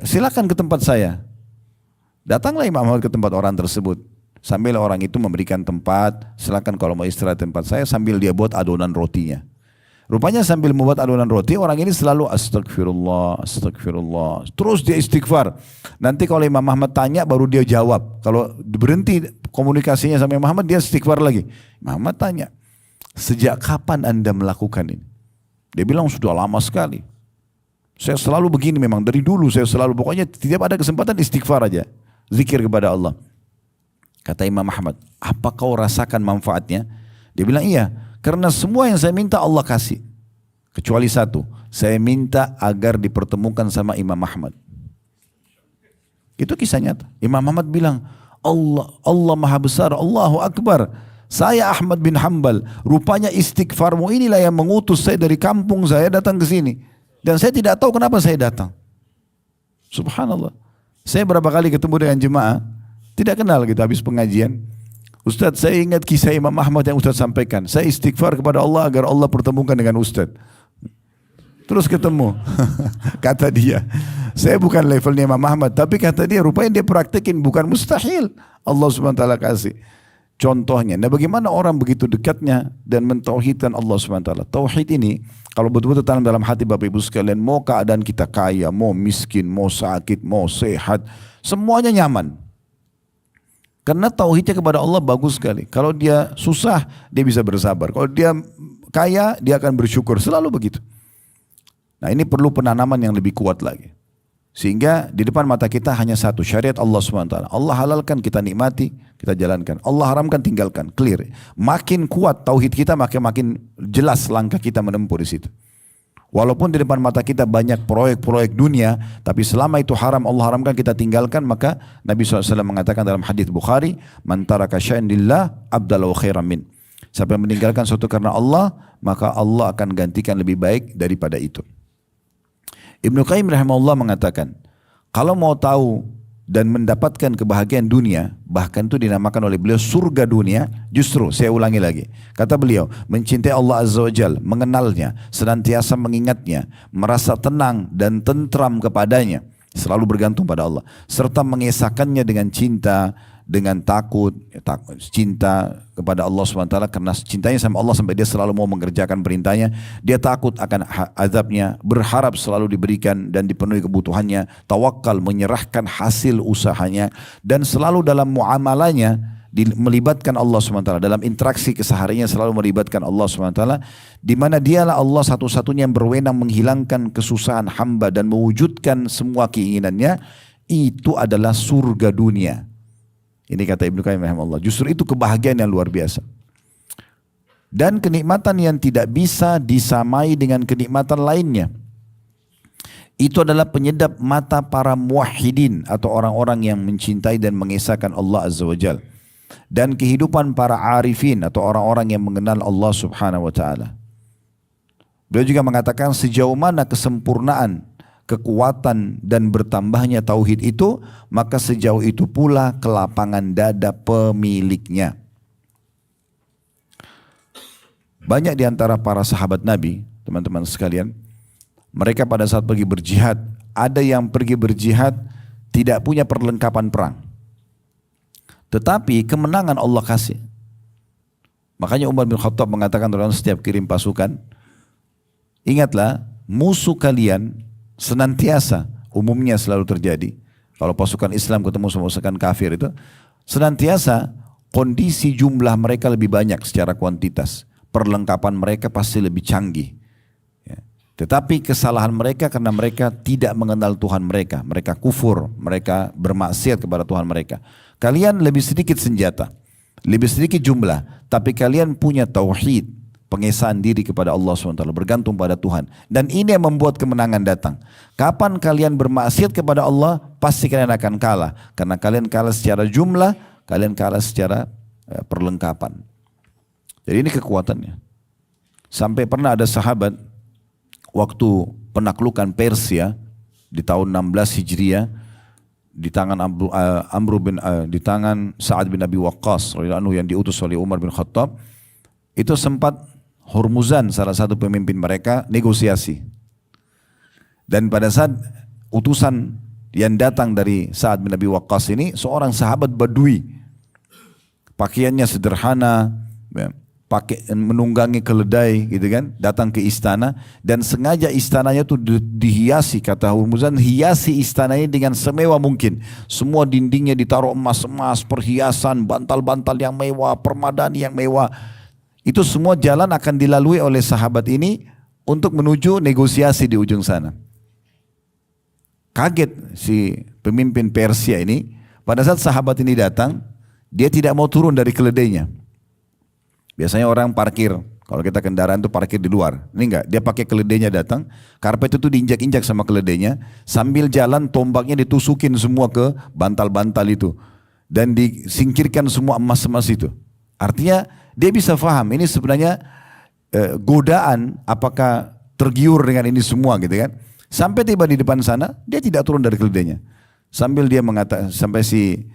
silakan ke tempat saya. Datanglah Imam Ahmad ke tempat orang tersebut. Sambil orang itu memberikan tempat, silakan kalau mau istirahat tempat saya, sambil dia buat adonan rotinya. Rupanya sambil membuat adonan roti, orang ini selalu astagfirullah, astagfirullah. Terus dia istighfar. Nanti kalau Imam Ahmad tanya baru dia jawab. Kalau berhenti komunikasinya sama Imam Ahmad, dia istighfar lagi. Imam Ahmad tanya, sejak kapan Anda melakukan ini? Dia bilang sudah lama sekali. Saya selalu begini memang, dari dulu saya selalu, pokoknya tiap ada kesempatan istighfar aja. Zikir kepada Allah. Kata Imam Ahmad, apa kau rasakan manfaatnya? Dia bilang iya, karena semua yang saya minta Allah kasih. Kecuali satu, saya minta agar dipertemukan sama Imam Ahmad. Itu kisah nyata. Imam Ahmad bilang, Allah Maha Besar, Allahu Akbar. Saya Ahmad bin Hanbal, rupanya istighfarmu inilah yang mengutus saya dari kampung saya datang ke sini. Dan saya tidak tahu kenapa saya datang. Subhanallah. Saya berapa kali ketemu dengan jemaah, tidak kenal gitu habis pengajian. Ustadz, saya ingat kisah Imam Ahmad yang Ustadz sampaikan. Saya istighfar kepada Allah agar Allah pertemukan dengan Ustadz. Terus ketemu. Kata dia, saya bukan levelnya Imam Ahmad, tapi kata dia rupanya dia praktekin, bukan mustahil. Allah SWT kasih contohnya. Nah, bagaimana orang begitu dekatnya dan mentauhidkan Allah SWT. Tauhid ini kalau betul-betul tanam dalam hati Bapak Ibu sekalian, mau keadaan kita kaya, mau miskin, mau sakit, mau sehat, semuanya nyaman. Karena tauhidnya kepada Allah bagus sekali. Kalau dia susah, dia bisa bersabar. Kalau dia kaya, dia akan bersyukur. Selalu begitu. Nah ini perlu penanaman yang lebih kuat lagi. Sehingga di depan mata kita hanya satu, syariat Allah SWT. Allah halalkan, kita nikmati, kita jalankan. Allah haramkan, tinggalkan, clear. Makin kuat tauhid kita, makin jelas langkah kita menempuh di situ. Walaupun di depan mata kita banyak proyek-proyek dunia, tapi selama itu haram, Allah haramkan, kita tinggalkan, maka Nabi SAW mengatakan dalam hadis Bukhari, "Man taraka syai'an lillah abdalahu khairan min." Siapa yang meninggalkan sesuatu karena Allah, maka Allah akan gantikan lebih baik daripada itu. Ibnu Qayyim rahimahullah mengatakan, kalau mau tahu dan mendapatkan kebahagiaan dunia, bahkan itu dinamakan oleh beliau surga dunia, justru saya ulangi lagi. Kata beliau, mencintai Allah Azza wa Jalla, mengenalnya, senantiasa mengingatnya, merasa tenang dan tentram kepadanya, selalu bergantung pada Allah, serta mengesahkannya dengan cinta, dengan takut, cinta kepada Allah SWT, karena cintanya sama Allah sampai dia selalu mau mengerjakan perintahnya, dia takut akan azabnya, berharap selalu diberikan dan dipenuhi kebutuhannya, tawakal, menyerahkan hasil usahanya, dan selalu dalam muamalahnya melibatkan Allah SWT, dalam interaksi kesehariannya selalu melibatkan Allah SWT, di mana dialah Allah satu-satunya yang berwenang menghilangkan kesusahan hamba dan mewujudkan semua keinginannya. Itu adalah surga dunia. Ini kata Ibnu Qayyim rahimahullah. Justru itu kebahagiaan yang luar biasa. Dan kenikmatan yang tidak bisa disamai dengan kenikmatan lainnya. Itu adalah penyedap mata para muwahhidin atau orang-orang yang mencintai dan mengesahkan Allah Azza wa Jalla. Dan kehidupan para arifin atau orang-orang yang mengenal Allah Subhanahu wa Ta'ala. Beliau juga mengatakan sejauh mana kesempurnaan, kekuatan dan bertambahnya tauhid itu, maka sejauh itu pula kelapangan dada pemiliknya. Banyak di antara para sahabat Nabi, teman-teman sekalian, mereka pada saat pergi berjihad, ada yang pergi berjihad tidak punya perlengkapan perang. Tetapi kemenangan Allah kasih. Makanya Umar bin Khattab mengatakan dalam setiap kirim pasukan, ingatlah musuh kalian senantiasa, umumnya selalu terjadi kalau pasukan Islam ketemu sama pasukan kafir itu, senantiasa kondisi jumlah mereka lebih banyak secara kuantitas, perlengkapan mereka pasti lebih canggih ya. Tetapi kesalahan mereka karena mereka tidak mengenal Tuhan mereka, mereka kufur, mereka bermaksiat kepada Tuhan mereka. Kalian lebih sedikit senjata, lebih sedikit jumlah, tapi kalian punya tauhid, pengesahan diri kepada Allah SWT, bergantung pada Tuhan. Dan ini yang membuat kemenangan datang. Kapan kalian bermaksiat kepada Allah, pasti kalian akan kalah. Karena kalian kalah secara jumlah, kalian kalah secara perlengkapan. Jadi ini kekuatannya. Sampai pernah ada sahabat, waktu penaklukan Persia, di tahun 16 Hijriah, di tangan di tangan Sa'ad bin Abi Waqqas yang diutus oleh Umar bin Khattab, itu sempat Hurmuzan, salah satu pemimpin mereka, negosiasi. Dan pada saat utusan yang datang dari Sa'ad bin Abi Waqqas ini, seorang sahabat Badui, pakaiannya sederhana, pakai menunggangi keledai gitu kan, datang ke istana dan sengaja istananya itu dihiasi, kata Hurmuzan, hiasi istananya dengan semewah mungkin. Semua dindingnya ditaruh emas-emas, perhiasan, bantal-bantal yang mewah, permadani yang mewah. Itu semua jalan akan dilalui oleh sahabat ini untuk menuju negosiasi di ujung sana. Kaget si pemimpin Persia ini, pada saat sahabat ini datang, dia tidak mau turun dari keledainya. Biasanya orang parkir, kalau kita kendaraan itu parkir di luar. Ini enggak, dia pakai keledainya datang, karpet itu diinjak-injak sama keledainya, sambil jalan tombaknya ditusukin semua ke bantal-bantal itu. Dan disingkirkan semua emas-emas itu. Artinya dia bisa faham ini sebenarnya godaan, apakah tergiur dengan ini semua gitu kan. Sampai tiba di depan sana, dia tidak turun dari keledainya. Sambil dia mengatakan, sampai si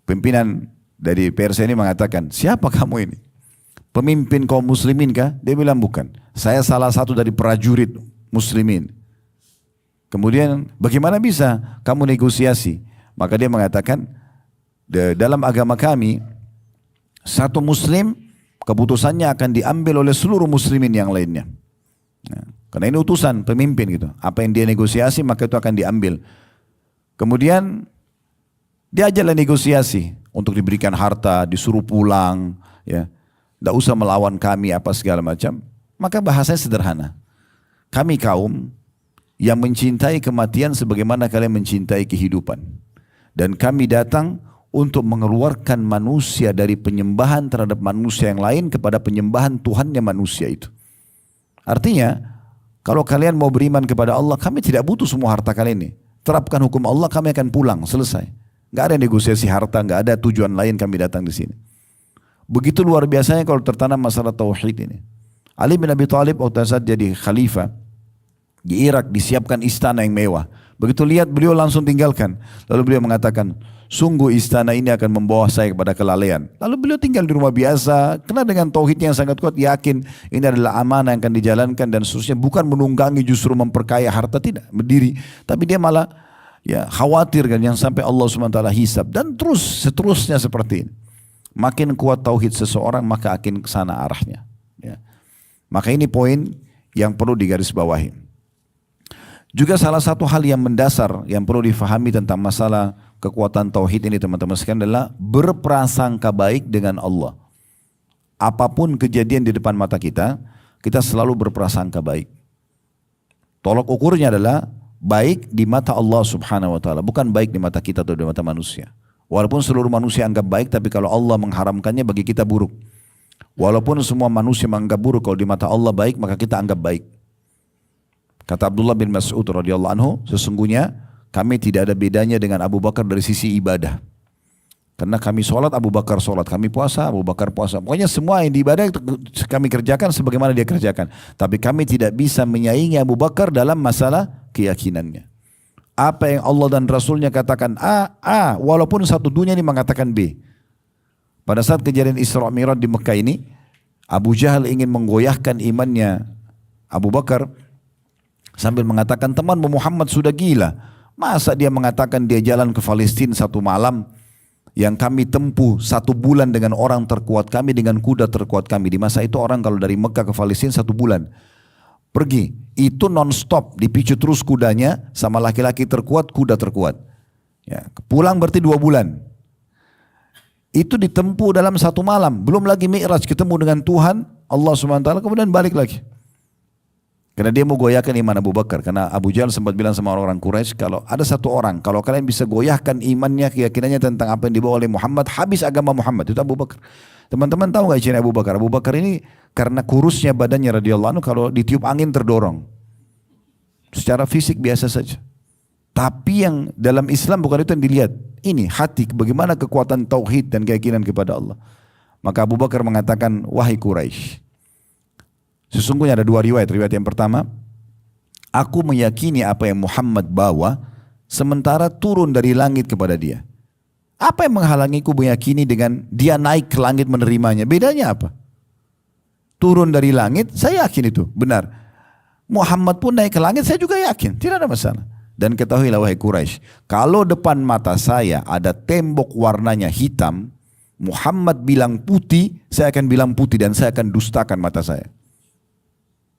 pimpinan dari Persia ini mengatakan, siapa kamu ini? Pemimpin kaum muslimin kah? Dia bilang bukan. Saya salah satu dari prajurit muslimin. Kemudian bagaimana bisa kamu negosiasi? Maka dia mengatakan, dalam agama kami, satu muslim keputusannya akan diambil oleh seluruh muslimin yang lainnya. Nah, karena ini utusan pemimpin gitu. Apa yang dia negosiasi maka itu akan diambil. Kemudian diajaklah negosiasi untuk diberikan harta, disuruh pulang, ya. Tidak usah melawan kami apa segala macam. Maka bahasanya sederhana. Kami kaum yang mencintai kematian sebagaimana kalian mencintai kehidupan. Dan kami datang untuk mengeluarkan manusia dari penyembahan terhadap manusia yang lain kepada penyembahan Tuhannya manusia itu. Artinya, kalau kalian mau beriman kepada Allah, kami tidak butuh semua harta kalian ini. Terapkan hukum Allah, kami akan pulang, selesai. Gak ada negosiasi harta, gak ada tujuan lain kami datang di sini. Begitu luar biasanya kalau tertanam masalah tauhid ini. Ali bin Abi Thalib waktu saat jadi khalifah di Irak, disiapkan istana yang mewah. Begitu lihat, beliau langsung tinggalkan. Lalu beliau mengatakan, sungguh istana ini akan membawa saya kepada kelalaian. Lalu beliau tinggal di rumah biasa, karena dengan tauhidnya yang sangat kuat, yakin ini adalah amanah yang akan dijalankan dan seterusnya. Bukan menunggangi justru memperkaya harta, tidak, berdiri. Tapi dia malah ya khawatir kan yang sampai Allah SWT hisab. Dan terus seterusnya seperti ini. Makin kuat tauhid seseorang, maka akan ke sana arahnya. Ya. Maka ini poin yang perlu digarisbawahi. Juga salah satu hal yang mendasar yang perlu difahami tentang masalah kekuatan tauhid ini teman-teman sekalian adalah berprasangka baik dengan Allah. Apapun kejadian di depan mata kita, kita selalu berprasangka baik. Tolok ukurnya adalah baik di mata Allah Subhanahu wa taala, bukan baik di mata kita atau di mata manusia. Walaupun seluruh manusia anggap baik, tapi kalau Allah mengharamkannya bagi kita buruk. Walaupun semua manusia menganggap buruk, kalau di mata Allah baik, maka kita anggap baik. Kata Abdullah bin Mas'ud radhiyallahu anhu, sesungguhnya kami tidak ada bedanya dengan Abu Bakar dari sisi ibadah. Karena kami sholat, Abu Bakar sholat. Kami puasa, Abu Bakar puasa. Pokoknya semua yang di ibadah kami kerjakan sebagaimana dia kerjakan. Tapi kami tidak bisa menyaingi Abu Bakar dalam masalah keyakinannya. Apa yang Allah dan Rasulnya katakan A, walaupun satu dunia ini mengatakan B. Pada saat kejadian Isra Mi'raj di Mekah ini, Abu Jahal ingin menggoyahkan imannya Abu Bakar sambil mengatakan, temanmu Muhammad sudah gila. Masa dia mengatakan dia jalan ke Palestina satu malam, yang kami tempuh 1 bulan dengan orang terkuat kami, dengan kuda terkuat kami. Di masa itu orang kalau dari Mekah ke Palestina 1 bulan. Pergi, itu non-stop, dipicu terus kudanya sama laki-laki terkuat, kuda terkuat. Ya, pulang berarti 2 bulan. Itu ditempuh dalam 1 malam. Belum lagi Mi'raj, ketemu dengan Tuhan, Allah SWT, kemudian balik lagi. Karena dia mau goyahkan iman Abu Bakar. Karena Abu Jahal sempat bilang sama orang-orang Quraisy, kalau ada satu orang, kalau kalian bisa goyahkan imannya, keyakinannya tentang apa yang dibawa oleh Muhammad, habis agama Muhammad. Itu Abu Bakar. Teman-teman tahu gak ciri Abu Bakar? Abu Bakar ini karena kurusnya badannya radhiyallahu anhu, kalau ditiup angin terdorong. Secara fisik biasa saja. Tapi yang dalam Islam bukan itu yang dilihat. Ini hati, bagaimana kekuatan tauhid dan keyakinan kepada Allah. Maka Abu Bakar mengatakan, wahai Quraisy, sesungguhnya ada 2 riwayat. Riwayat yang pertama, aku meyakini apa yang Muhammad bawa, sementara turun dari langit kepada dia. Apa yang menghalangiku meyakini dengan dia naik ke langit menerimanya? Bedanya apa? Turun dari langit, saya yakin itu benar. Muhammad pun naik ke langit, saya juga yakin. Tidak ada masalah. Dan ketahuilah wahai Quraisy, kalau depan mata saya ada tembok warnanya hitam, Muhammad bilang putih, saya akan bilang putih dan saya akan dustakan mata saya.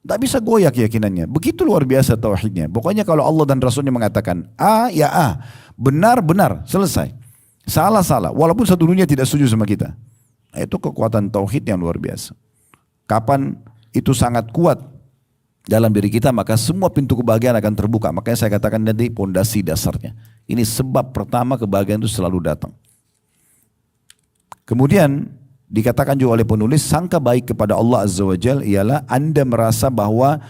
Tak bisa goyah keyakinannya. Begitu luar biasa tauhidnya. Pokoknya kalau Allah dan Rasulnya mengatakan A, ya A. Benar, benar. Selesai. Salah, salah. Walaupun satu dunia tidak setuju sama kita. Itu kekuatan tauhid yang luar biasa. Kapan itu sangat kuat dalam diri kita, maka semua pintu kebahagiaan akan terbuka. Makanya saya katakan tadi pondasi dasarnya. Ini sebab pertama kebahagiaan itu selalu datang. Kemudian dikatakan juga oleh penulis, sangka baik kepada Allah Azza wa Jalla ialah Anda merasa bahwa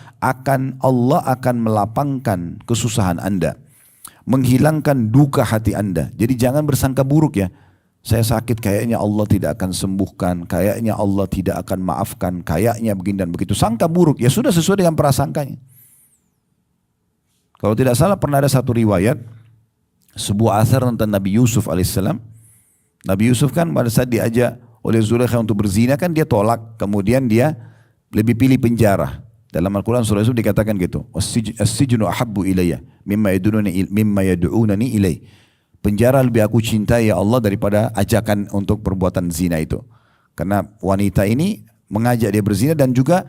Allah akan melapangkan kesusahan Anda, menghilangkan duka hati Anda. Jadi jangan bersangka buruk ya. Saya sakit, kayaknya Allah tidak akan sembuhkan, kayaknya Allah tidak akan maafkan, kayaknya begini dan begitu. Sangka buruk, ya sudah sesuai dengan prasangkanya. Kalau tidak salah pernah ada satu riwayat, sebuah asar tentang Nabi Yusuf alaihissalam. Nabi Yusuf kan pada saat diajak oleh Zulaikha untuk berzina kan dia tolak, kemudian dia lebih pilih penjara. Dalam Al-Quran surah Yusuf dikatakan gitu, as-sijnu ahabbu ilayya mimma yad'unani ilai. Penjara lebih aku cintai ya Allah daripada ajakan untuk perbuatan zina itu. Karena wanita ini mengajak dia berzina dan juga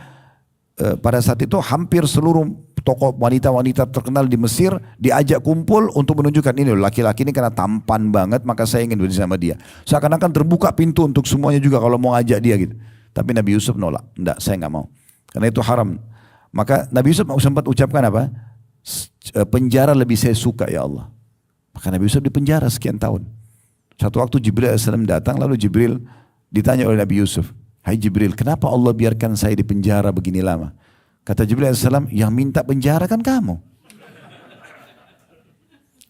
pada saat itu hampir seluruh tokoh wanita-wanita terkenal di Mesir diajak kumpul untuk menunjukkan ini laki-laki ini karena tampan banget maka saya ingin berzina sama dia. Seakan-akan terbuka pintu untuk semuanya juga kalau mau ajak dia gitu. Tapi Nabi Yusuf nolak, enggak, saya enggak mau. Karena itu haram. Maka Nabi Yusuf sempat ucapkan apa? penjara lebih saya suka ya Allah. Maka Nabi Yusuf di penjara sekian tahun. Satu waktu Jibril AS datang, lalu Jibril ditanya oleh Nabi Yusuf, hai Jibril, kenapa Allah biarkan saya di penjara begini lama? Kata Jibril AS, yang minta penjara kan kamu.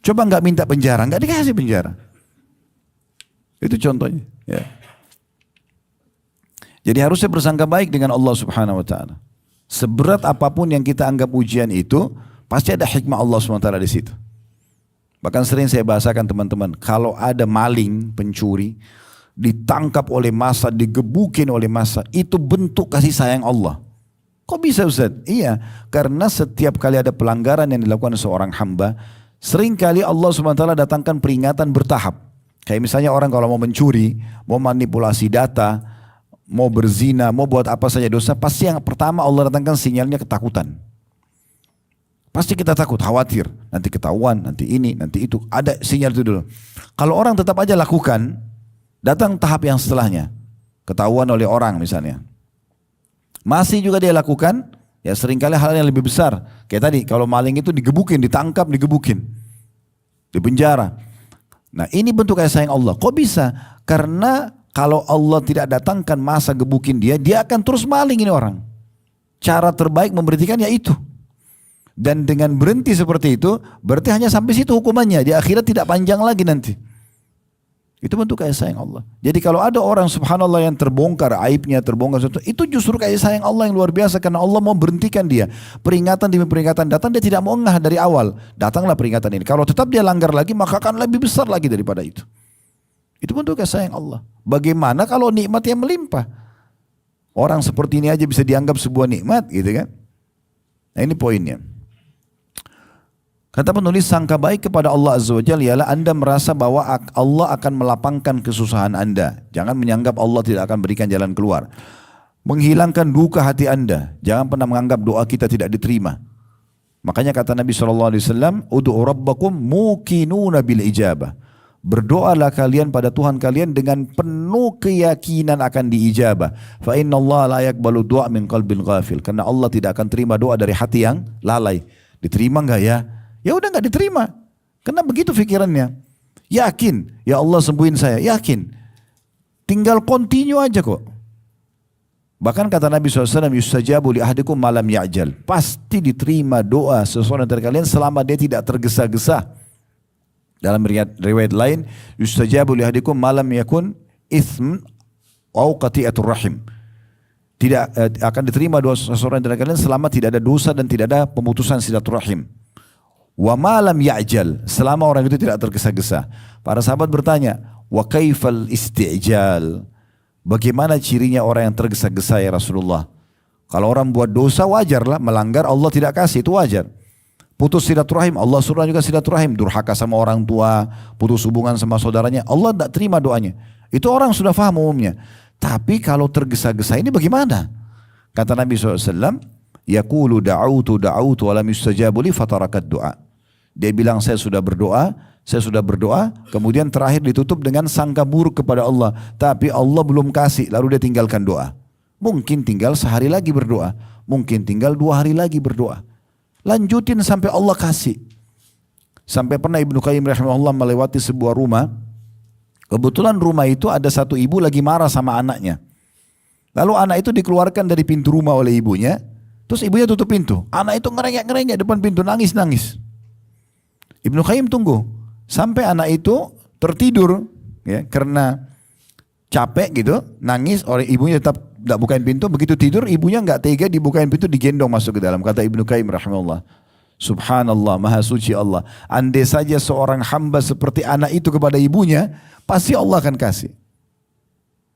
Coba nggak minta penjara, nggak dikasih penjara. Itu contohnya. Ya. Jadi harusnya bersangka baik dengan Allah Subhanahu Wa Taala. Seberat apapun yang kita anggap ujian itu, pasti ada hikmah Allah Subhanahu Wa Taala di situ. Bahkan sering saya bahasakan teman-teman, kalau ada maling, pencuri, ditangkap oleh massa, digebukin oleh massa, itu bentuk kasih sayang Allah. Kok bisa Ustaz? Iya, karena setiap kali ada pelanggaran yang dilakukan seorang hamba, seringkali Allah SWT datangkan peringatan bertahap. Kayak misalnya orang kalau mau mencuri, mau manipulasi data, mau berzina, mau buat apa saja dosa, pasti yang pertama Allah datangkan sinyalnya ketakutan. Pasti kita takut, khawatir, nanti ketahuan, nanti ini, nanti itu. Ada sinyal itu dulu. Kalau orang tetap aja lakukan, datang tahap yang setelahnya. Ketahuan oleh orang misalnya. Masih juga dia lakukan, ya seringkali hal yang lebih besar. Kayak tadi, kalau maling itu digebukin, ditangkap, digebukin. Di penjara. Nah ini bentuk kasih sayang Allah. Kok bisa? Karena kalau Allah tidak datangkan masa gebukin dia, dia akan terus maling ini orang. Cara terbaik memberhentikan ya itu. Dan dengan berhenti seperti itu, berarti hanya sampai situ hukumannya. Di akhirat tidak panjang lagi nanti. Itu bentuk kasih sayang Allah. Jadi kalau ada orang subhanallah yang terbongkar aibnya, terbongkar sesuatu, itu justru kasih sayang Allah yang luar biasa. Karena Allah mau berhentikan dia. Peringatan demi peringatan datang, dia tidak mau ngeh dari awal. Datanglah peringatan ini. Kalau tetap dia langgar lagi, maka akan lebih besar lagi daripada itu. Itu bentuk kasih sayang Allah. Bagaimana kalau nikmat yang melimpah? Orang seperti ini aja bisa dianggap sebuah nikmat gitu kan. Nah ini poinnya. Kata penulis, sangka baik kepada Allah Azza wa Jalla ialah Anda merasa bahwa Allah akan melapangkan kesusahan Anda. Jangan menganggap Allah tidak akan berikan jalan keluar. Menghilangkan duka hati Anda. Jangan pernah menganggap doa kita tidak diterima. Makanya kata Nabi SAW, Udu'u rabbakum mukinuna bil ijabah. Berdoalah kalian pada Tuhan kalian dengan penuh keyakinan akan diijabah. Fa inna Allah la yaqbalu du'a min qalbin ghafil. Karena Allah tidak akan terima doa dari hati yang lalai. Diterima enggak ya? Ya udah nggak diterima, karena begitu pikirannya. Yakin, ya Allah sembuhin saya, yakin. Tinggal continue aja kok. Bahkan kata Nabi SAW, yustajabu li ahadikum malam ya'jal. Pasti diterima doa seseorang dari kalian selama dia tidak tergesa-gesa. Dalam riwayat lain, yustajabu li ahadikum malam yakun ithm au qati'atur rahim. Tidak akan diterima doa seseorang dari kalian selama tidak ada dosa dan tidak ada pemutusan silaturahim. Wa malam ya'jal, selama orang itu tidak tergesa-gesa. Para sahabat bertanya, wa kaifal isti'jal? Bagaimana cirinya orang yang tergesa-gesa ya Rasulullah? Kalau orang buat dosa wajarlah, melanggar Allah tidak kasih, itu wajar. Putus silaturahim, Allah suruh juga silaturahim. Durhaka sama orang tua, putus hubungan sama saudaranya, Allah tidak terima doanya. Itu orang sudah faham umumnya. Tapi kalau tergesa-gesa ini bagaimana? Kata Nabi SAW, yaqulu da'autu walam yustajabu li fatarakat doa. Dia bilang saya sudah berdoa, kemudian terakhir ditutup dengan sangka buruk kepada Allah. Tapi Allah belum kasih, lalu dia tinggalkan doa. Mungkin tinggal sehari lagi berdoa, mungkin tinggal 2 hari lagi berdoa. Lanjutin sampai Allah kasih. Sampai pernah Ibnu Qayyim rahimahullah melewati sebuah rumah. Kebetulan rumah itu ada satu ibu lagi marah sama anaknya. Lalu anak itu dikeluarkan dari pintu rumah oleh ibunya. Terus ibunya tutup pintu. Anak itu ngerengek-ngerengek depan pintu, nangis-nangis. Ibnu Qayyim tunggu sampai anak itu tertidur ya, karena capek gitu, nangis, oleh ibunya tetap tidak bukain pintu. Begitu tidur ibunya nggak tega dibukain pintu, digendong masuk ke dalam. Kata Ibnu Qayyim rahimahullah, subhanallah, maha suci Allah. Andai saja seorang hamba seperti anak itu kepada ibunya, pasti Allah akan kasih.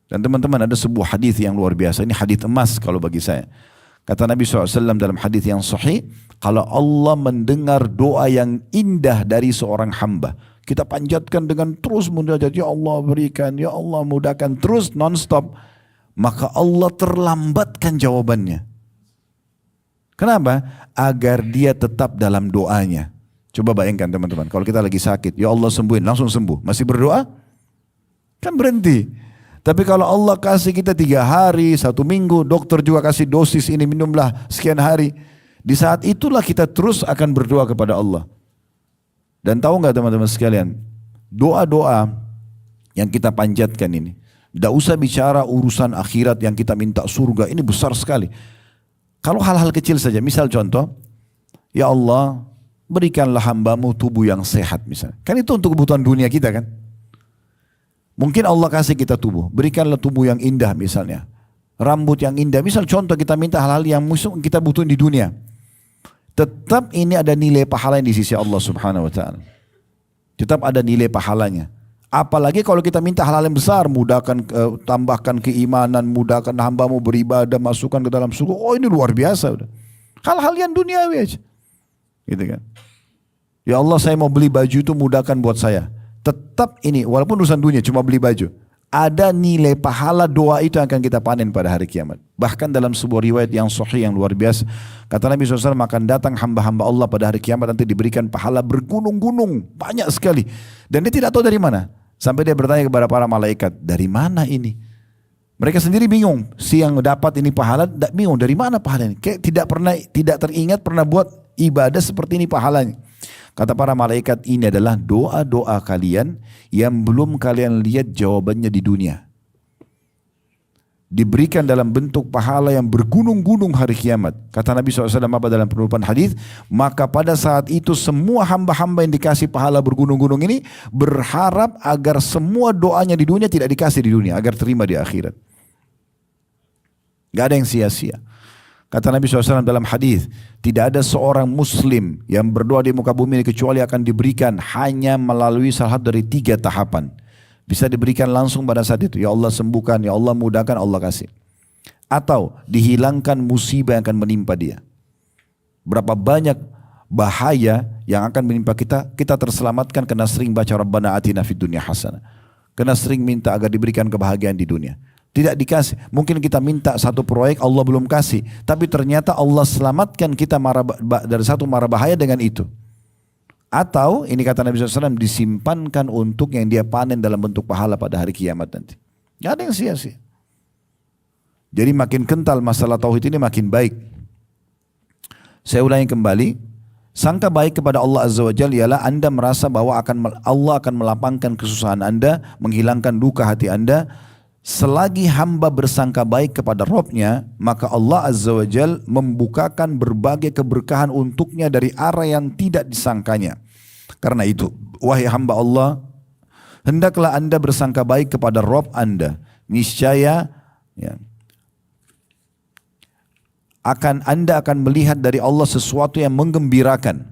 Dan teman-teman, ada sebuah hadis yang luar biasa. Ini hadis emas kalau bagi saya. Kata Nabi SAW dalam hadis yang sahih, kalau Allah mendengar doa yang indah dari seorang hamba, kita panjatkan dengan terus munajat, ya Allah berikan, ya Allah mudahkan, terus non-stop, maka Allah terlambatkan jawabannya. Kenapa? Agar dia tetap dalam doanya. Coba bayangkan teman-teman, kalau kita lagi sakit, ya Allah sembuhin, langsung sembuh. Masih berdoa? Kan berhenti. Tapi kalau Allah kasih kita 3 hari, 1 minggu, dokter juga kasih dosis ini, minumlah sekian hari. Di saat itulah kita terus akan berdoa kepada Allah. Dan tahu nggak teman-teman sekalian, doa-doa yang kita panjatkan ini, tidak usah bicara urusan akhirat yang kita minta surga, ini besar sekali. Kalau hal-hal kecil saja, misal contoh, ya Allah berikanlah hambamu tubuh yang sehat misalnya. Kan itu untuk kebutuhan dunia kita kan. Mungkin Allah kasih kita tubuh, berikanlah tubuh yang indah misalnya. Rambut yang indah, misal contoh kita minta hal-hal yang kita butuhin di dunia. Tetap ini ada nilai pahala di sisi Allah subhanahu wa ta'ala. Tetap ada nilai pahalanya. Apalagi kalau kita minta hal-hal yang besar, mudahkan, tambahkan keimanan, mudahkan hambamu beribadah, masukkan ke dalam surga. Oh ini luar biasa udah. Hal-hal yang duniawi aja. Gitu kan. Ya Allah saya mau beli baju itu mudahkan buat saya. Tetap ini, walaupun urusan dunia cuma beli baju. Ada nilai pahala doa itu yang akan kita panen pada hari kiamat. Bahkan dalam sebuah riwayat yang sahih yang luar biasa. Kata Nabi SAW, akan datang hamba-hamba Allah pada hari kiamat nanti diberikan pahala bergunung-gunung. Banyak sekali. Dan dia tidak tahu dari mana. Sampai dia bertanya kepada para malaikat, dari mana ini? Mereka sendiri bingung. Si yang dapat ini pahala, bingung dari mana pahala ini. Kayak tidak teringat pernah buat ibadah seperti ini pahalanya. Kata para malaikat, ini adalah doa-doa kalian yang belum kalian lihat jawabannya di dunia. Diberikan dalam bentuk pahala yang bergunung-gunung hari kiamat. Kata Nabi SAW apa dalam penutupan hadis, maka pada saat itu semua hamba-hamba yang dikasih pahala bergunung-gunung ini berharap agar semua doanya di dunia tidak dikasih di dunia, agar terima di akhirat. Gak ada yang sia-sia. Kata Nabi SAW dalam hadis, tidak ada seorang muslim yang berdoa di muka bumi ini kecuali akan diberikan hanya melalui salah satu dari 3 tahapan. Bisa diberikan langsung pada saat itu. Ya Allah sembuhkan, ya Allah mudahkan, Allah kasih. Atau dihilangkan musibah yang akan menimpa dia. Berapa banyak bahaya yang akan menimpa kita, kita terselamatkan karena sering baca Rabbana atina fid dunya hasanah. Karena sering minta agar diberikan kebahagiaan di dunia. Tidak dikasih. Mungkin kita minta satu proyek Allah belum kasih. Tapi ternyata Allah selamatkan kita dari satu mara bahaya dengan itu. Atau ini kata Nabi SAW disimpankan untuk yang dia panen dalam bentuk pahala pada hari kiamat nanti. Gak ada yang sia-sia. Jadi makin kental masalah tauhid ini makin baik. Saya ulangi kembali. Sangka baik kepada Allah Azza wa Jalla ialah Anda merasa bahwa Allah akan melapangkan kesusahan Anda, menghilangkan duka hati Anda. Selagi hamba bersangka baik kepada Rabb-Nya, maka Allah Azza wa Jal membukakan berbagai keberkahan untuknya dari arah yang tidak disangkanya. Karena itu, wahai hamba Allah, hendaklah Anda bersangka baik kepada Rabb Anda. Niscaya ya, Anda akan melihat dari Allah sesuatu yang menggembirakan.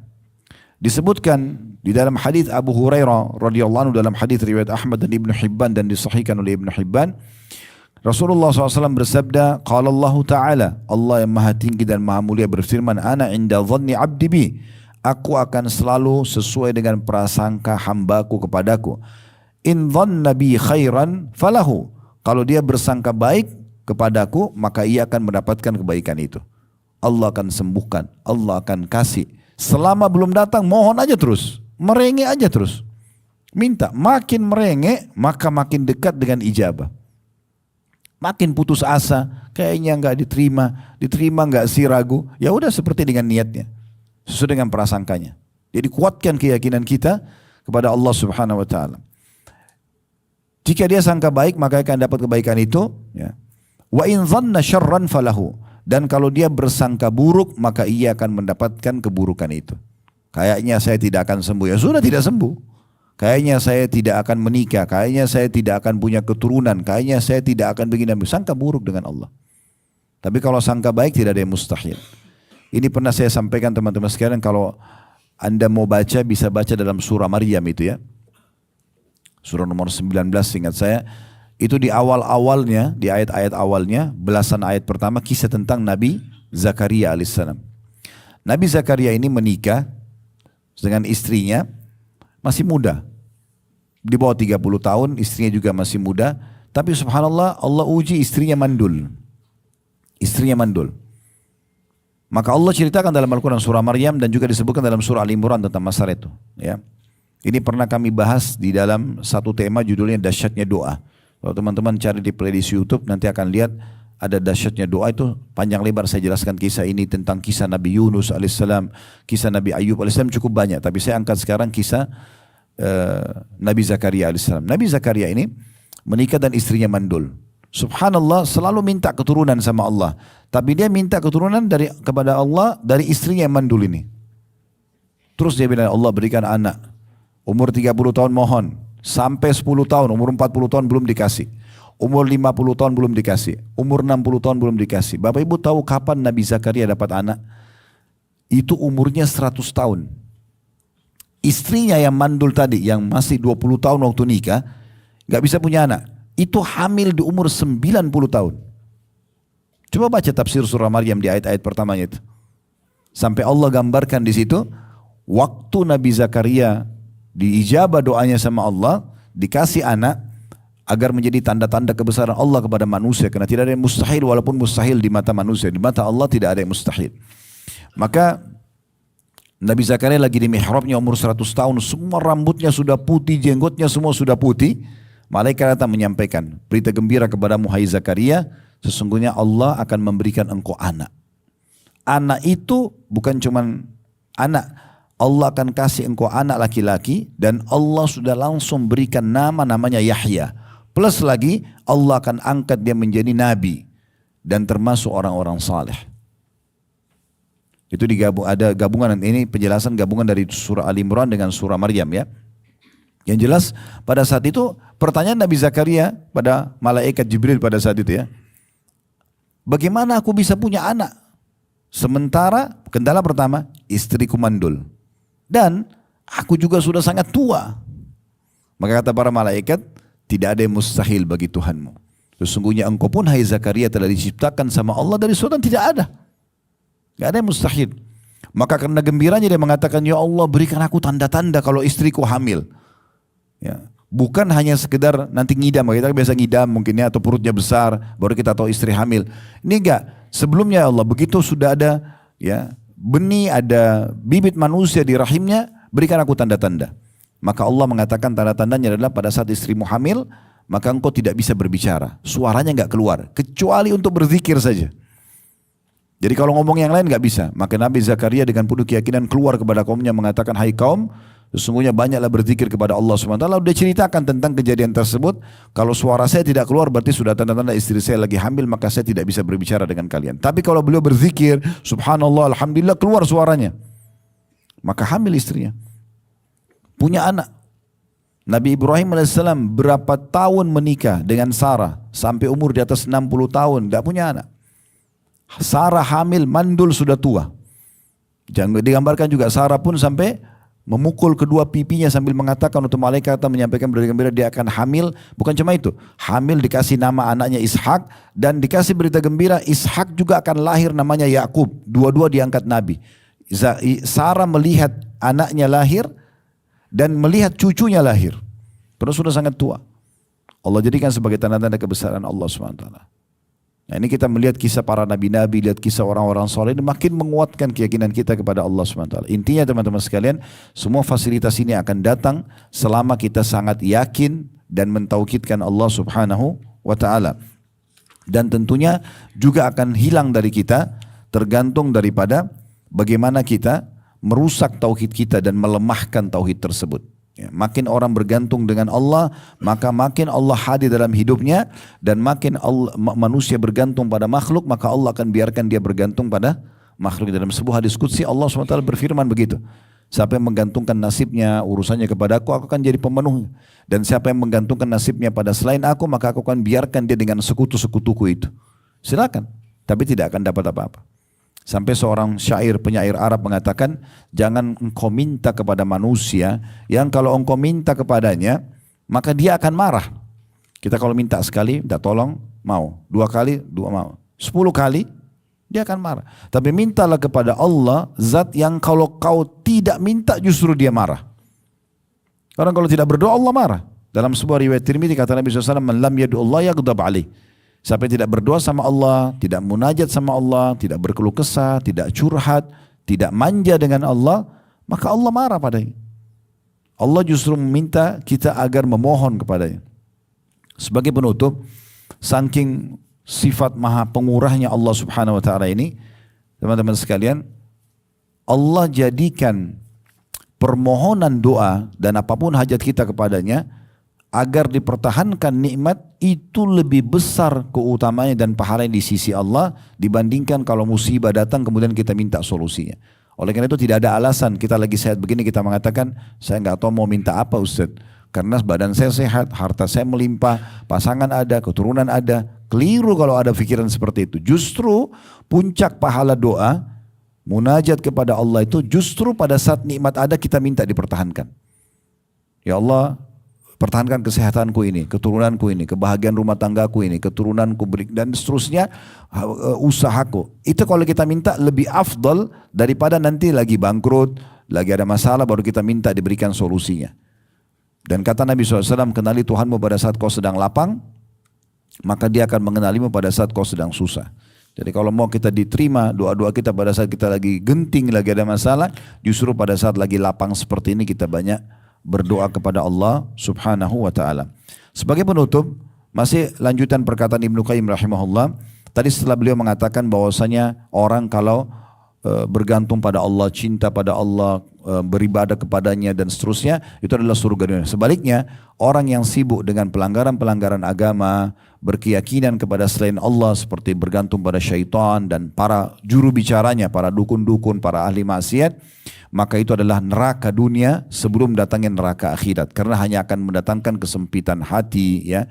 Disebutkan di dalam hadis Abu Hurairah radhiyallahu anhu dalam hadis riwayat Ahmad dan Ibnu Hibban dan disahihkan oleh Ibnu Hibban, Rasulullah SAW bersabda, qala Allah Ta'ala, Allah yang maha tinggi dan maha mulia berfirman, ana inda dhanni abdi bi, aku akan selalu sesuai dengan prasangka hambaku kepadaku. In dhanna bi khairan falahu, kalau dia bersangka baik kepadaku maka ia akan mendapatkan kebaikan itu. Allah akan sembuhkan, Allah akan kasih. Selama belum datang mohon aja terus, merengek aja terus. Minta, makin merengek maka makin dekat dengan ijabah. Makin putus asa, kayaknya enggak diterima enggak sih ragu. Ya udah seperti dengan niatnya, sesuai dengan prasangkanya. Jadi kuatkan keyakinan kita kepada Allah Subhanahu wa taala. Jika dia sangka baik maka akan dapat kebaikan itu, ya. Wa in dhanna syarran falahu. Dan kalau dia bersangka buruk, maka ia akan mendapatkan keburukan itu. Kayaknya saya tidak akan sembuh. Ya sudah tidak sembuh. Kayaknya saya tidak akan menikah. Kayaknya saya tidak akan punya keturunan. Kayaknya saya tidak akan begini. Sangka buruk dengan Allah. Tapi kalau sangka baik tidak ada yang mustahil. Ini pernah saya sampaikan teman-teman sekalian. Kalau Anda mau baca, bisa baca dalam surah Maryam itu ya. Surah nomor 19 ingat saya. Itu di awal-awalnya, di ayat-ayat awalnya, belasan ayat pertama kisah tentang Nabi Zakaria alaihissalam. Nabi Zakaria ini menikah dengan istrinya masih muda. Di bawah 30 tahun, istrinya juga masih muda. Tapi subhanallah, Allah uji istrinya mandul. Istrinya mandul. Maka Allah ceritakan dalam Al-Quran surah Maryam dan juga disebutkan dalam surah Al-Imran tentang masalah itu. Ya. Ini pernah kami bahas di dalam satu tema judulnya Dahsyatnya Doa. Kalau teman-teman cari di playlist YouTube nanti akan lihat ada dahsyatnya doa itu panjang lebar saya jelaskan kisah ini tentang kisah Nabi Yunus alaihissalam, kisah Nabi Ayub alaihissalam cukup banyak. Tapi saya angkat sekarang kisah Nabi Zakaria alaihissalam. Nabi Zakaria ini menikah dan istrinya mandul. Subhanallah selalu minta keturunan sama Allah. Tapi dia minta keturunan kepada Allah dari istrinya yang mandul ini. Terus dia bilang Allah berikan anak. Umur 30 tahun mohon. Sampai 10 tahun, umur 40 tahun belum dikasih. Umur 50 tahun belum dikasih. Umur 60 tahun belum dikasih. Bapak Ibu tahu kapan Nabi Zakaria dapat anak? Itu umurnya 100 tahun. Istrinya yang mandul tadi, yang masih 20 tahun waktu nikah, gak bisa punya anak. Itu hamil di umur 90 tahun. Coba baca tafsir surah Maryam di ayat-ayat pertamanya itu. Sampai Allah gambarkan di situ, waktu Nabi Zakaria diijabah doanya sama Allah, dikasih anak, agar menjadi tanda-tanda kebesaran Allah kepada manusia. Karena tidak ada yang mustahil, walaupun mustahil di mata manusia. Di mata Allah tidak ada yang mustahil. Maka Nabi Zakaria lagi di mihrabnya umur 100 tahun. Semua rambutnya sudah putih, jenggotnya semua sudah putih. Malaikat datang menyampaikan, berita gembira kepadamu hai Zakaria, sesungguhnya Allah akan memberikan engkau anak. Anak itu bukan cuman anak. Allah akan kasih engkau anak laki-laki. Dan Allah sudah langsung berikan namanya Yahya. Plus lagi Allah akan angkat dia menjadi nabi dan termasuk orang-orang saleh. Itu ada gabungan ini penjelasan gabungan dari surah Al Imran dengan surah Maryam ya. Yang jelas pada saat itu pertanyaan Nabi Zakaria pada malaikat Jibril pada saat itu ya. Bagaimana aku bisa punya anak? Sementara kendala pertama istriku mandul dan aku juga sudah sangat tua. Maka kata para malaikat, tidak ada yang mustahil bagi Tuhanmu. Sesungguhnya engkau pun hai Zakaria telah diciptakan sama Allah dari sesuatu yang tidak ada. Tidak ada yang mustahil. Maka karena gembiranya dia mengatakan, ya Allah berikan aku tanda-tanda kalau istriku hamil. Ya. Bukan hanya sekedar nanti ngidam. Kita biasa ngidam mungkin ya, atau perutnya besar baru kita tahu istri hamil. Ini enggak. Sebelumnya ya Allah begitu sudah ada ya benih, ada bibit manusia di rahimnya, berikan aku tanda-tanda. Maka Allah mengatakan tanda-tandanya adalah pada saat istrimu hamil, maka engkau tidak bisa berbicara. Suaranya enggak keluar, kecuali untuk berzikir saja. Jadi kalau ngomong yang lain enggak bisa. Maka Nabi Zakaria dengan penuh keyakinan keluar kepada kaumnya mengatakan, hai kaum, sesungguhnya banyaklah berzikir kepada Allah SWT. Dia ceritakan tentang kejadian tersebut. Kalau suara saya tidak keluar berarti sudah tanda-tanda istri saya lagi hamil, maka saya tidak bisa berbicara dengan kalian. Tapi kalau beliau berzikir, subhanallah, alhamdulillah, keluar suaranya, maka hamil istrinya. Punya anak. Nabi Ibrahim AS berapa tahun menikah dengan Sarah. Sampai umur di atas 60 tahun. Tidak punya anak. Sarah hamil, mandul sudah tua. Jangan digambarkan juga Sarah pun sampai memukul kedua pipinya sambil mengatakan untuk malaikat menyampaikan berita gembira dia akan hamil. Bukan cuma itu. Hamil dikasih nama anaknya Ishak. Dan dikasih berita gembira Ishak juga akan lahir namanya Yakub. Dua-dua diangkat Nabi. Sarah melihat anaknya lahir dan melihat cucunya lahir. Terus sudah sangat tua. Allah jadikan sebagai tanda-tanda kebesaran Allah SWT. Nah ini kita melihat kisah para nabi-nabi, lihat kisah orang-orang soleh, ini makin menguatkan keyakinan kita kepada Allah SWT. Intinya teman-teman sekalian, semua fasilitas ini akan datang selama kita sangat yakin dan mentauhidkan Allah Subhanahu wa ta'ala. Dan tentunya juga akan hilang dari kita tergantung daripada bagaimana kita merusak tauhid kita dan melemahkan tauhid tersebut. Ya, makin orang bergantung dengan Allah, maka makin Allah hadir dalam hidupnya, dan makin manusia bergantung pada makhluk, maka Allah akan biarkan dia bergantung pada makhluk. Dalam sebuah hadis qudsi Allah SWT berfirman begitu, siapa yang menggantungkan nasibnya urusannya kepada aku akan jadi pemenuh, dan siapa yang menggantungkan nasibnya pada selain aku, maka aku akan biarkan dia dengan sekutu-sekutuku itu. Silakan, tapi tidak akan dapat apa-apa. Sampai seorang penyair Arab mengatakan, jangan engkau minta kepada manusia yang kalau engkau minta kepadanya, maka dia akan marah. Kita kalau minta sekali, minta tolong, mau. 2 kali, 2 mau. 10 kali, dia akan marah. Tapi mintalah kepada Allah, zat yang kalau kau tidak minta justru dia marah. Orang kalau tidak berdoa Allah marah. Dalam sebuah riwayat Tirmidzi kata Nabi SAW, man lam yad'ullah yaghdab alaih. Siapa yang tidak berdoa sama Allah, tidak munajat sama Allah, tidak berkeluh kesah, tidak curhat, tidak manja dengan Allah, maka Allah marah padanya. Allah justru meminta kita agar memohon kepadanya. Sebagai penutup, saking sifat maha pemurahnya Allah subhanahu wa ta'ala ini, teman-teman sekalian, Allah jadikan permohonan doa dan apapun hajat kita kepadanya agar dipertahankan nikmat itu lebih besar keutamaannya dan pahalanya di sisi Allah dibandingkan kalau musibah datang kemudian kita minta solusinya. Oleh karena itu tidak ada alasan kita lagi sehat begini kita mengatakan saya nggak tahu mau minta apa Ustaz. Karena badan saya sehat, harta saya melimpah, pasangan ada, keturunan ada. Keliru kalau ada pikiran seperti itu. Justru puncak pahala doa, munajat kepada Allah itu justru pada saat nikmat ada kita minta dipertahankan. Ya Allah, pertahankan kesehatanku ini, keturunanku ini, kebahagiaan rumah tanggaku ini, keturunanku dan seterusnya, usahaku. Itu kalau kita minta lebih afdal daripada nanti lagi bangkrut, lagi ada masalah baru kita minta diberikan solusinya. Dan kata Nabi SAW, kenali Tuhanmu pada saat kau sedang lapang, maka dia akan mengenalimu pada saat kau sedang susah. Jadi kalau mau kita diterima doa-doa kita pada saat kita lagi genting, lagi ada masalah, justru pada saat lagi lapang seperti ini kita banyak berdoa kepada Allah subhanahu wa ta'ala. Sebagai penutup, masih lanjutan perkataan Ibnu Qayyim rahimahullah. Tadi setelah beliau mengatakan bahwasanya orang kalau bergantung pada Allah, cinta pada Allah, beribadah kepadanya dan seterusnya, itu adalah surga dunia. Sebaliknya, orang yang sibuk dengan pelanggaran-pelanggaran agama, berkeyakinan kepada selain Allah seperti bergantung pada syaitan dan para juru bicaranya, para dukun-dukun, para ahli maksiat, maka itu adalah neraka dunia sebelum datangnya neraka akhirat. Karena hanya akan mendatangkan kesempitan hati, ya,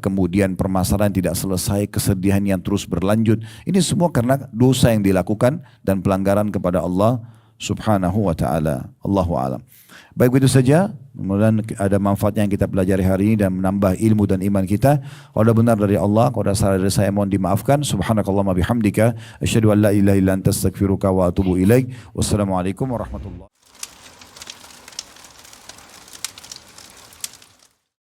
kemudian permasalahan tidak selesai, kesedihan yang terus berlanjut. Ini semua karena dosa yang dilakukan dan pelanggaran kepada Allah subhanahu wa ta'ala. Allahu a'lam. Baik, begitu saja. Kemudian ada manfaatnya yang kita pelajari hari ini dan menambah ilmu dan iman kita. Kalau ada benar dari Allah, kalau ada salah dari saya mohon dimaafkan. Subhanakallahumma bihamdika asyhadu an la ilaha illa anta astaghfiruka wa atubu ilaik. Wassalamualaikum warahmatullahi wabarakatuh.